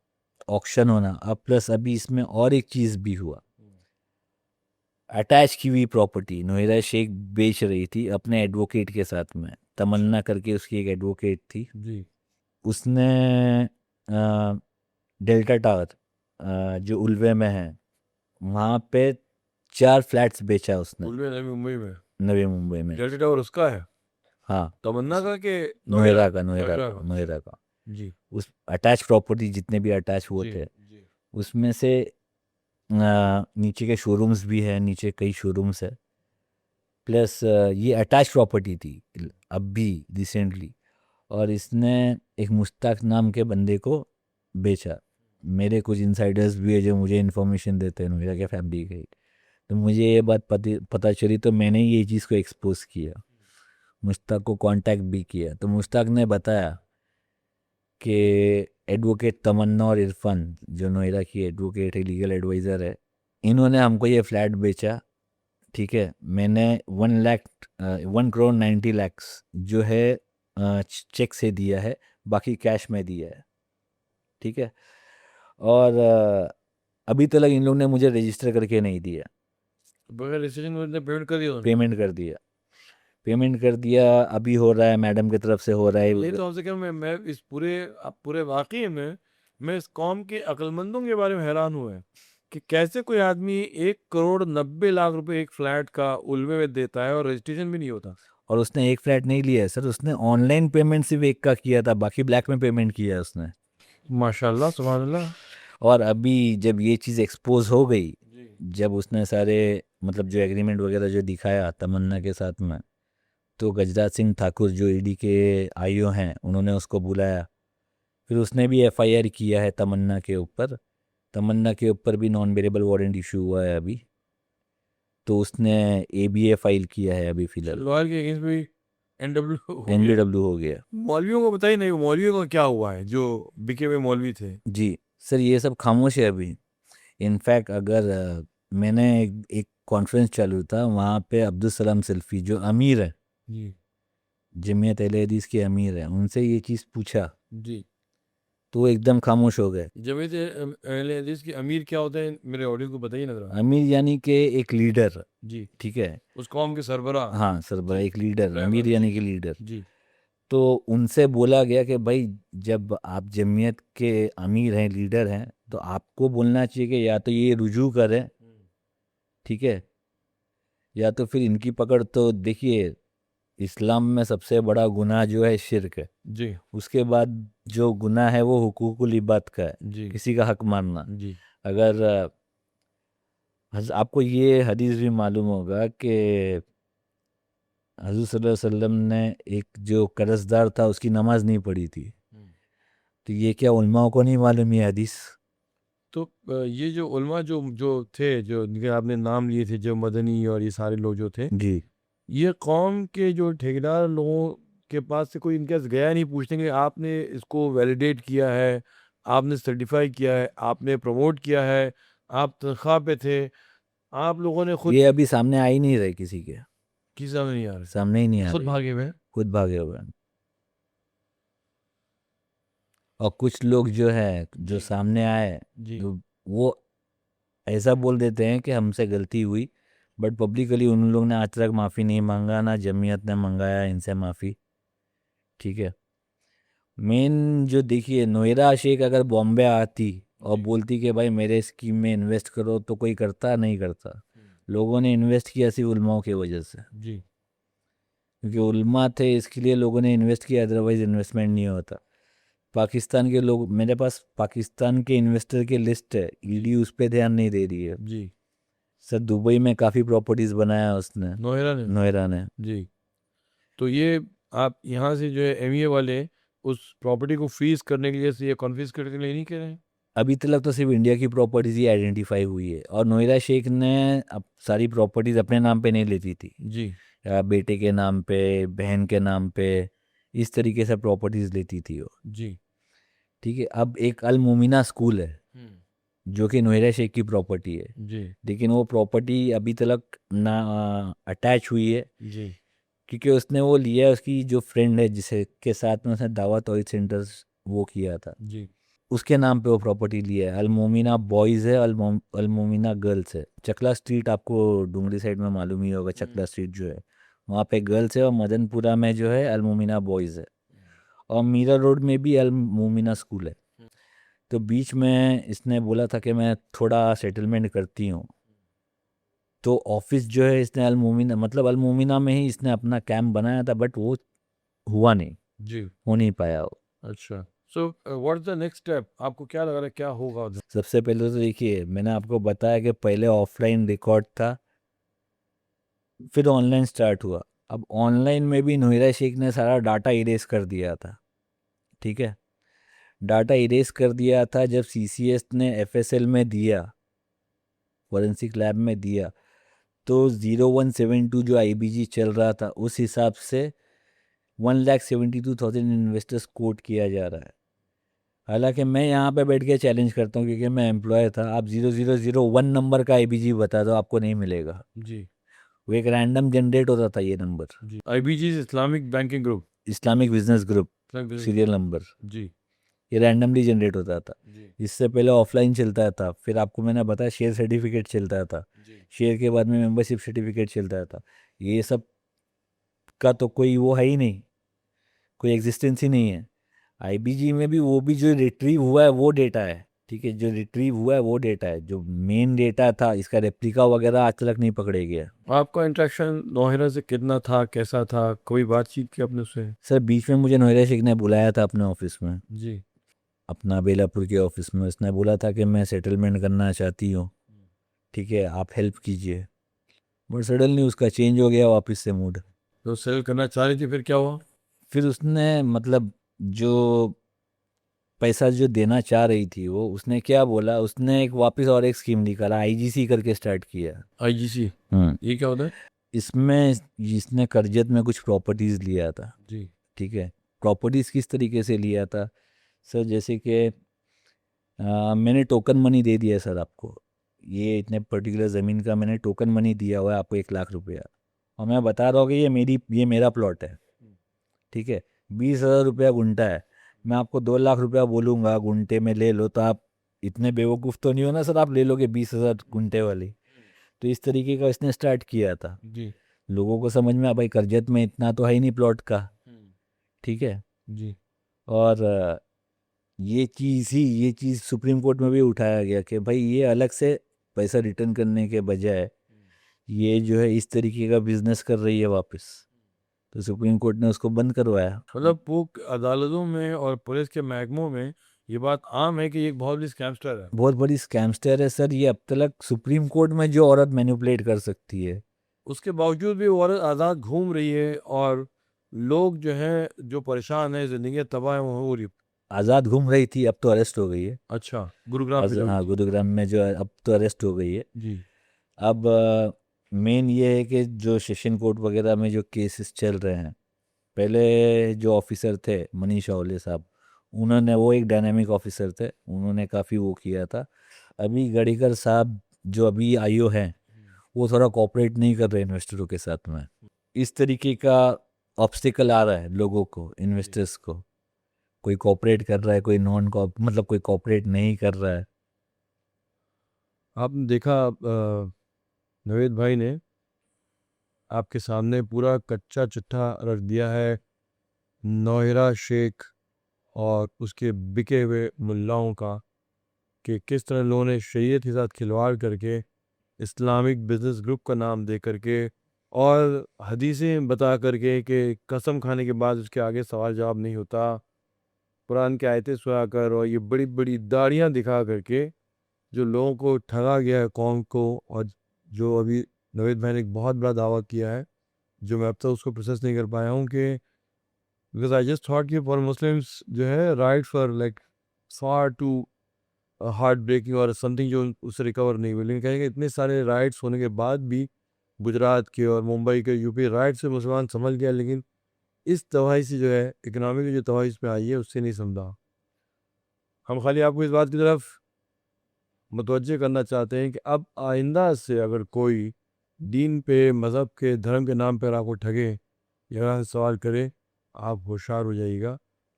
ऑक्शन होना, अब प्लस अभी इसमें और एक चीज़ भी हुआ। अटैच की हुई प्रॉपर्टी नोएरा शेख बेच रही थी अपने एडवोकेट के साथ में, तमन्ना करके उसकी एक एडवोकेट थी। जी उसने डेल्टा टावर जो उल्वे में है वहाँ पे 4 फ्लैट्स बेचा उसने, उल्वे नवी मुंबई में नवी मुंबई में। डेल्टा टावर उसका है, हाँ, तमन्ना का के नोएरा नोएरा का, नोएरा नोएरा का, का। नोएरा का। जी उस अटैच प्रॉपर्टी जितने भी अटैच हुए जी थे जी उसमें से नीचे के शोरूम्स भी है, नीचे कई शोरूम्स है। प्लस ये अटैच प्रॉपर्टी थी अब भी रिसेंटली, और इसने एक मुश्ताक नाम के बंदे को बेचा। मेरे कुछ इनसाइडर्स भी है जो मुझे इन्फॉर्मेशन देते हैं नोएरा के फैमिली के, तो मुझे ये बात पता चली तो मैंने ये चीज़ को एक्सपोज किया, मुश्ताक को कांटेक्ट भी किया। तो मुश्ताक ने बताया कि एडवोकेट तमन्ना और इरफान जो नोएरा की एडवोकेट है, लीगल एडवाइज़र है, इन्होंने हमको ये फ्लैट बेचा। ठीक है, मैंने 1 करोड़ 90 लाख जो है चेक से दिया है, बाकी कैश में दिया है। ठीक है, और अभी तक इन लोगों ने मुझे रजिस्टर करके नहीं दिया। बगैर रजिस्ट्रेशन में पेमेंट कर दिया उन्होंने? पेमेंट कर दिया, पेमेंट कर दिया, अभी हो रहा है, मैडम की तरफ से हो रहा नहीं है। तो हमसे क्या, मैं इस पूरे वाकये में मैं इस कौम के अक्लमंदों के बारे में हैरान हुआ है कि कैसे कोई आदमी 1 करोड़ 90 लाख रुपए एक फ्लैट का उल्वे में देता है और रजिस्ट्रेशन भी नहीं होता। और उसने एक फ्लैट नहीं लिया है सर, उसने ऑनलाइन पेमेंट सिर्फ एक का किया था, बाकी ब्लैक में पेमेंट किया है उसने। माशाल्लाह सुभान अल्लाह। और अभी जब ये चीज़ एक्सपोज हो गई, जी जब उसने सारे मतलब जो एग्रीमेंट वगैरह जो दिखाया तमन्ना के साथ में, तो गजराज सिंह ठाकुर जो ईडी के आईओ हैं उन्होंने उसको बुलाया। फिर उसने भी एफआईआर किया है तमन्ना के ऊपर। तमन्ना के ऊपर भी नॉन बेलेबल वारंट इशू हुआ है अभी, तो उसने एबीए फाइल किया है अभी फिलहाल। लॉयर के अगेंस्ट भी एनडब्ल्यू हो गया। एनबीडब्ल्यू हो गया। मौलवियों को बताइए, नहीं मौलवियों को क्या हुआ है जो बिके हुए मौलवी थे? जी सर, ये सब खामोश है अभी। इनफैक्ट अगर मैंने एक कॉन्फ्रेंस चालू था, वहाँ पे अब्दुल सलाम सिल्फी जो अमीर है, जी जमीयत अहले हदीस के अमीर है, उनसे ये चीज़ पूछा जी। तो वो एकदम खामोश हो गए। जमीयत अहले हदीस के अमीर क्या होते हैं, मेरे ऑडियंस को बताइए ना जरा। अमीर यानी कि एक लीडर। जी, ठीक है, उस कौम के सरबराह। हाँ सरबरा, जी, एक लीडर, रहबर, अमीर जी यानी कि लीडर। जी तो उनसे बोला गया कि भाई जब आप जमीयत के अमीर हैं, लीडर हैं, तो आपको बोलना चाहिए कि या तो ये रुजू करें, ठीक है, या तो फिर इनकी पकड़। तो देखिए, इस्लाम में सबसे बड़ा गुनाह जो है शिर्क है। जी उसके बाद जो गुनाह है वो हुकूकुल इबाद का है, जी किसी का हक मारना। जी अगर आपको ये हदीस भी मालूम होगा कि हजूर सल्लल्लाहु अलैहि वसल्लम ने एक जो कर्जदार था उसकी नमाज नहीं पढ़ी थी। तो ये क्या उलमाओं को नहीं मालूम ये हदीस? तो ये जो उलमा जो जो थे, जो जिनके आपने नाम लिए थे, जो मदनी और ये सारे लोग जो थे, जी, ये कौम के जो ठेकेदार लोगों के पास से कोई इनके पास गया नहीं पूछने के आपने इसको वैलिडेट किया है, आपने सर्टिफाई किया है, आपने प्रमोट किया है, आप तनख्वाह पे थे, आप लोगों ने खुद ये अभी सामने आ ही नहीं रहे किसी के, की सामने नहीं आ रहे, सामने ही नहीं आ खुद रही, भागे हुए हैं। खुद भागे हुए हैं। और कुछ लोग जो है जो जी सामने आए, जी वो ऐसा बोल देते हैं कि हमसे गलती हुई, बट पब्लिकली उन लोग ने आज तक माफ़ी नहीं मांगा, ना जमीयत ने मंगाया इनसे माफ़ी। ठीक है, मेन जो देखिए, नोएरा शेख अगर बॉम्बे आती और जी बोलती कि भाई मेरे स्कीम में इन्वेस्ट करो, तो कोई करता नहीं करता। लोगों ने इन्वेस्ट किया सिर्फ उलमाओं की वजह से, जी क्योंकि उलमा थे इसके लिए लोगों ने इन्वेस्ट किया, अदरवाइज इन्वेस्टमेंट नहीं होता। पाकिस्तान के लोग, मेरे पास पाकिस्तान के इन्वेस्टर की लिस्ट है, ईडी उस पर ध्यान नहीं दे रही है। जी सर दुबई में काफ़ी प्रॉपर्टीज़ बनाया उसने, नोएरा ने। नोएरा ने। जी, तो ये आप यहाँ से जो है एमईए वाले उस प्रॉपर्टी को फ्रीज करने के लिए से ये कॉन्फिस्केट करने के लिए नहीं कह रहे हैं? अभी तक तो सिर्फ इंडिया की प्रॉपर्टीज ही आइडेंटिफाई हुई है, और नोएरा शेख ने अब सारी प्रॉपर्टीज अपने नाम पे नहीं लेती थी, जी या बेटे के नाम पे, बहन के नाम पे, इस तरीके से प्रॉपर्टीज लेती थी वो। जी ठीक है, अब एक अल मोमिना स्कूल है जो कि नोएरा शेख की प्रॉपर्टी है, जी लेकिन वो प्रॉपर्टी अभी तक ना अटैच हुई है, जी क्योंकि उसने वो लिया है उसकी जो फ्रेंड है जिसे के साथ में उसने दावत और सेंटर्स वो किया था, जी उसके नाम पे वो प्रॉपर्टी लिया है। अलमोमिना बॉयज़ है, अलमोमिना गर्ल्स है। चकला स्ट्रीट आपको डुंगरी साइड में मालूम ही होगा, चकला स्ट्रीट जो है वहाँ पे गर्ल्स है, और मदनपुरा में जो है अलमोमिना बॉयज़ है, और मीरा रोड में भी अलमोमिना स्कूल है। तो बीच में इसने बोला था कि मैं थोड़ा सेटलमेंट करती हूँ, तो ऑफिस जो है इसने अलमोमिना, मतलब अलमोमिना में ही इसने अपना कैंप बनाया था, बट वो हुआ नहीं, जी हो नहीं पाया वो। अच्छा so what is the next step, आपको क्या लग रहा है क्या होगा उधर? सबसे पहले तो देखिए, मैंने आपको बताया कि पहले ऑफलाइन रिकॉर्ड था, फिर ऑनलाइन स्टार्ट हुआ। अब ऑनलाइन में भी नोएरा शेख ने सारा डाटा इरेज कर दिया था। ठीक है, डाटा इरेज कर दिया था जब सीसीएस ने एफएसएल में दिया, फॉरेंसिक लैब में दिया, तो 0172 जो आईबीजी चल रहा था उस हिसाब से 1,72,000 इन्वेस्टर्स कोट किया जा रहा है। हालांकि मैं यहाँ पे बैठ के चैलेंज करता हूँ, क्योंकि मैं एम्प्लॉय था, आप 0001 नंबर का आईबीजी बता दो, आपको नहीं मिलेगा। जी वो एक रैंडम जनरेट होता था ये नंबर, जी IBG islamic banking group islamic business group जी सीरियल नंबर, जी ये रैंडमली जनरेट होता था। जी इससे पहले ऑफलाइन चलता था, फिर आपको मैंने बताया शेयर सर्टिफिकेट चलता था, जी शेयर के बाद में मेंबरशिप सर्टिफिकेट चलता था। ये सब का तो कोई वो है ही नहीं, कोई एग्जिस्टेंस ही नहीं है। आईबीजी में भी वो भी जो रिट्रीव हुआ है वो डेटा है। ठीक है, जो रिट्रीव हुआ है वो डेटा है, जो मेन डेटा था इसका रेप्लिका वगैरह आज तक नहीं पकड़े गया। आपका इंटरेक्शन नौहिरा से कितना था, कैसा था, कोई बातचीत की आपने उससे? सर बीच में मुझे नोएरा शेख ने बुलाया था अपने ऑफिस में, जी अपना बेलापुर के ऑफिस में। उसने बोला था कि मैं सेटलमेंट करना चाहती हूँ, ठीक है आप हेल्प कीजिए, बट सडनली उसका चेंज हो गया वापस से मूड। तो सेल करना चाह रही थी, फिर क्या हुआ? फिर उसने मतलब जो पैसा जो देना चाह रही थी वो, उसने क्या बोला, उसने एक वापस और एक स्कीम निकाला, आईजीसी करके स्टार्ट किया। आईजीसी हम्म ये क्या होता है? इसमें जिसने कर्जत में कुछ प्रॉपर्टीज लिया था, जी ठीक है, प्रॉपर्टीज किस तरीके से लिया था सर, जैसे कि मैंने टोकन मनी दे दिया सर आपको, ये इतने पर्टिकुलर ज़मीन का मैंने टोकन मनी दिया हुआ है आपको 1,00,000 रुपया, और मैं बता रहा हूँ कि ये मेरा प्लॉट है। ठीक है, 20,000 रुपया गुंटा है, मैं आपको 2 लाख रुपया बोलूँगा गुंटे में ले लो, तो आप इतने बेवकूफ़ तो नहीं हो ना सर, आप ले लोगे 20,000 गुंटे वाली। तो इस तरीके का इसने स्टार्ट किया था। जी लोगों को समझ में आ भाई कर्जत में इतना तो है ही नहीं प्लॉट का। ठीक है, जी और ये चीज़ सुप्रीम कोर्ट में भी उठाया गया कि भाई ये अलग से पैसा रिटर्न करने के बजाय ये जो है इस तरीके का बिजनेस कर रही है वापस, तो सुप्रीम कोर्ट ने उसको बंद करवाया। मतलब वो अदालतों में और पुलिस के महकमों में ये बात आम है कि ये एक बहुत बड़ी स्कैमस्टर है। बहुत बड़ी स्कैमस्टर है सर, ये अब तक सुप्रीम कोर्ट में जो औरत मैनिपुलेट कर सकती है। उसके बावजूद भी वो औरत आज़ाद घूम रही है, और लोग जो हैं जो परेशान है, जिंदगी तबाह है, वो हो रही। आज़ाद घूम रही थी, अब तो अरेस्ट हो गई है। अच्छा, गुरुग्राम पे जो हाँ, हुई थी। गुरुग्राम में जो है अब तो अरेस्ट हो गई है। जी अब मेन ये है कि जो सेशन कोर्ट वगैरह में जो केसेस चल रहे हैं, पहले जो ऑफिसर थे मनीष औले साहब, उन्होंने, वो एक डायनामिक ऑफिसर थे, उन्होंने काफ़ी वो किया था। अभी गडीकर साहब जो अभी आईओ हैं, वो थोड़ा कोऑपरेट नहीं कर रहे इन्वेस्टरों के साथ में। इस तरीके का ऑब्स्टिकल आ रहा है लोगों को, इन्वेस्टर्स को, कोई कोऑपरेट कर रहा है, कोई नॉन कोऑप मतलब कोई कोऑपरेट नहीं कर रहा है। आपने देखा नवेद भाई ने आपके सामने पूरा कच्चा चिट्ठा रख दिया है नौहिरा शेख और उसके बिके हुए मुल्लाओं का, कि किस तरह लोगों ने शरीयत के साथ खिलवाड़ करके इस्लामिक बिजनेस ग्रुप का नाम दे करके और हदीसें बता करके कि कसम खाने के बाद उसके आगे सवाल जवाब नहीं होता, कुरान की आयतें सुना कर और ये बड़ी बड़ी दाढ़ियाँ दिखा करके जो लोगों को ठगा गया है कौम को, और जो अभी नवेद भाई ने एक बहुत बड़ा दावा किया है जो मैं अब तक उसको प्रोसेस नहीं कर पाया हूँ, कि बिकॉज आई जस्ट थॉट कि फॉर मुस्लिम्स जो है right for like far too heart breaking और समथिंग जो उससे रिकवर नहीं हुए। लेकिन कहेंगे इतने सारे राइट्स होने के बाद भी गुजरात के और मुंबई के यूपी राइट से मुसलमान समझ गया, लेकिन इस तबाही से जो है इकोनॉमी की जो तबाही इसमें आई है उससे नहीं समझा। हम खाली आपको इस बात की तरफ मुतवज्जे करना चाहते हैं कि अब आइंदा से अगर कोई दीन पे, मज़हब के, धर्म के नाम पर आपको ठगे या सवाल करे, आप होशियार हो जाइएगा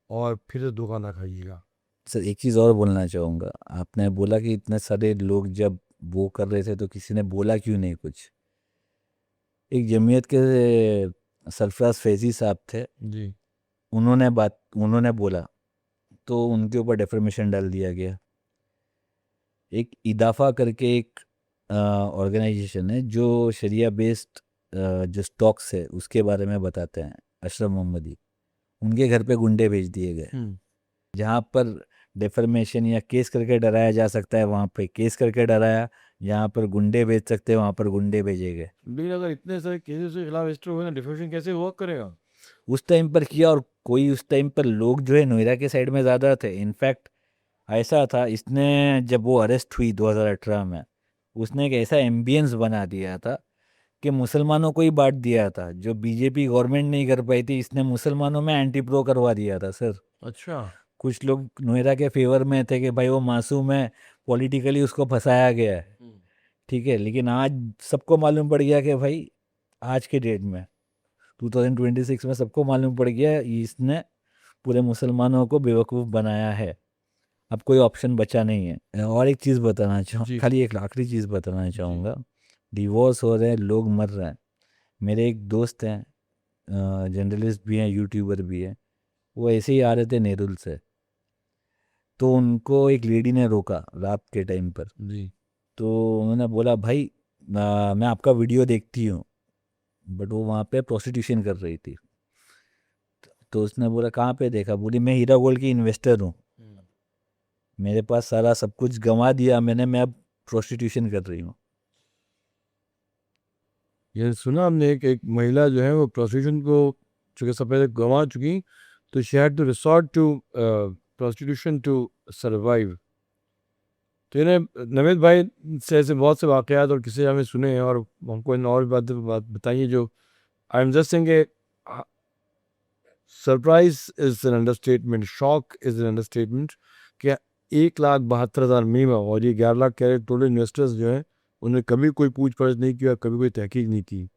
और फिर से धोखा ना खाइएगा। सर एक चीज़ और बोलना चाहूँगा, आपने बोला कि इतने सारे लोग जब वो कर रहे थे तो किसी ने बोला क्यों नहीं कुछ। एक जमीयत के सरफराज फैजी साहब थे, जी उन्होंने बोला तो उनके ऊपर डेफर्मेशन डाल दिया गया। एक इदाफा करके एक ऑर्गेनाइजेशन है जो शरिया बेस्ड जो स्टॉक्स है उसके बारे में बताते हैं, अशरफ मोहम्मदी, उनके घर पे गुंडे भेज दिए गए। जहाँ पर डेफर्मेशन या केस करके डराया जा सकता है वहाँ पे केस करके डराया, जहाँ पर गुंडे भेज सकते हैं वहाँ पर गुंडे भेजे गए। लेकिन अगर इतने सारे केसेस के खिलाफ रजिस्टर हुए ना, डिफेमेशन कैसे वर्क करेगा? उस टाइम पर किया, और कोई उस टाइम पर लोग जो है नोएडा के साइड में ज़्यादा थे। इनफैक्ट ऐसा था, इसने जब वो अरेस्ट हुई 2018 में, उसने एक ऐसा एम्बियंस बना दिया था कि मुसलमानों को ही बांट दिया था। जो बीजेपी गवर्नमेंट नहीं कर पाई थी, इसने मुसलमानों में एंटी प्रो करवा दिया था सर। अच्छा। कुछ लोग नोएडा के फेवर में थे कि भाई वो मासूम है, पॉलिटिकली उसको फंसाया गया है, ठीक है। लेकिन आज सबको मालूम पड़ गया कि भाई आज के डेट में 2026 में सबको मालूम पड़ गया इसने पूरे मुसलमानों को बेवकूफ़ बनाया है। अब कोई ऑप्शन बचा नहीं है। और एक चीज़ बताना जी। खाली एक आखिरी चीज़ बताना चाहूँगा। डिवोर्स हो रहे हैं, लोग मर रहे हैं। मेरे एक दोस्त हैं, जर्नलिस्ट भी हैं, यूट्यूबर भी हैं, वो ऐसे ही आ रहे थे नेरुल से, तो उनको एक लेडी ने रोका रात के टाइम पर। जी तो उन्होंने बोला भाई मैं आपका वीडियो देखती हूँ, बट वो वहाँ पे प्रोस्टिट्यूशन कर रही थी। तो उसने बोला कहाँ पे देखा? बोली मैं हीरा गोल्ड की इन्वेस्टर हूँ, मेरे पास सारा सब कुछ गंवा दिया मैंने, मैं अब प्रोस्टिट्यूशन कर रही हूँ। ये सुना हमने एक महिला जो है वो प्रोस्टिट्यूशन को चूँकि सब पहले गंवा चुकी, तो she had to resort to prostitution to survive. तो इन्हें नवेद भाई से ऐसे बहुत से वाक़यात और किस्से हमें सुने हैं, और हमको इन और भी बात बताइए जो I am just saying surprise is an understatement, shock is an understatement. क्या 1,72,000 मिनिमम, और ये 11 लाख कैरेट टोटल इन्वेस्टर्स जो हैं उन्हें कभी कोई पूछ परछ नहीं किया, कभी कोई तहकीक नहीं की।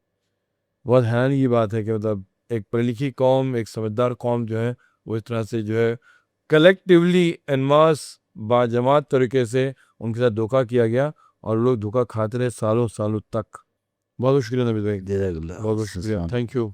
बहुत हैरानी की बात है कि मतलब एक पढ़ी लिखी कौम, एक समझदार कौम जो है वो इस तरह से जो है कलेक्टिवली एन मास बाजमात तरीके से उनके साथ धोखा किया गया, और लोग धोखा खाते रहे सालों सालों तक। बहुत बहुत शुक्रिया नबीद भाई, जज़ाकल्लाह। बहुत बहुत शुक्रिया, थैंक यू।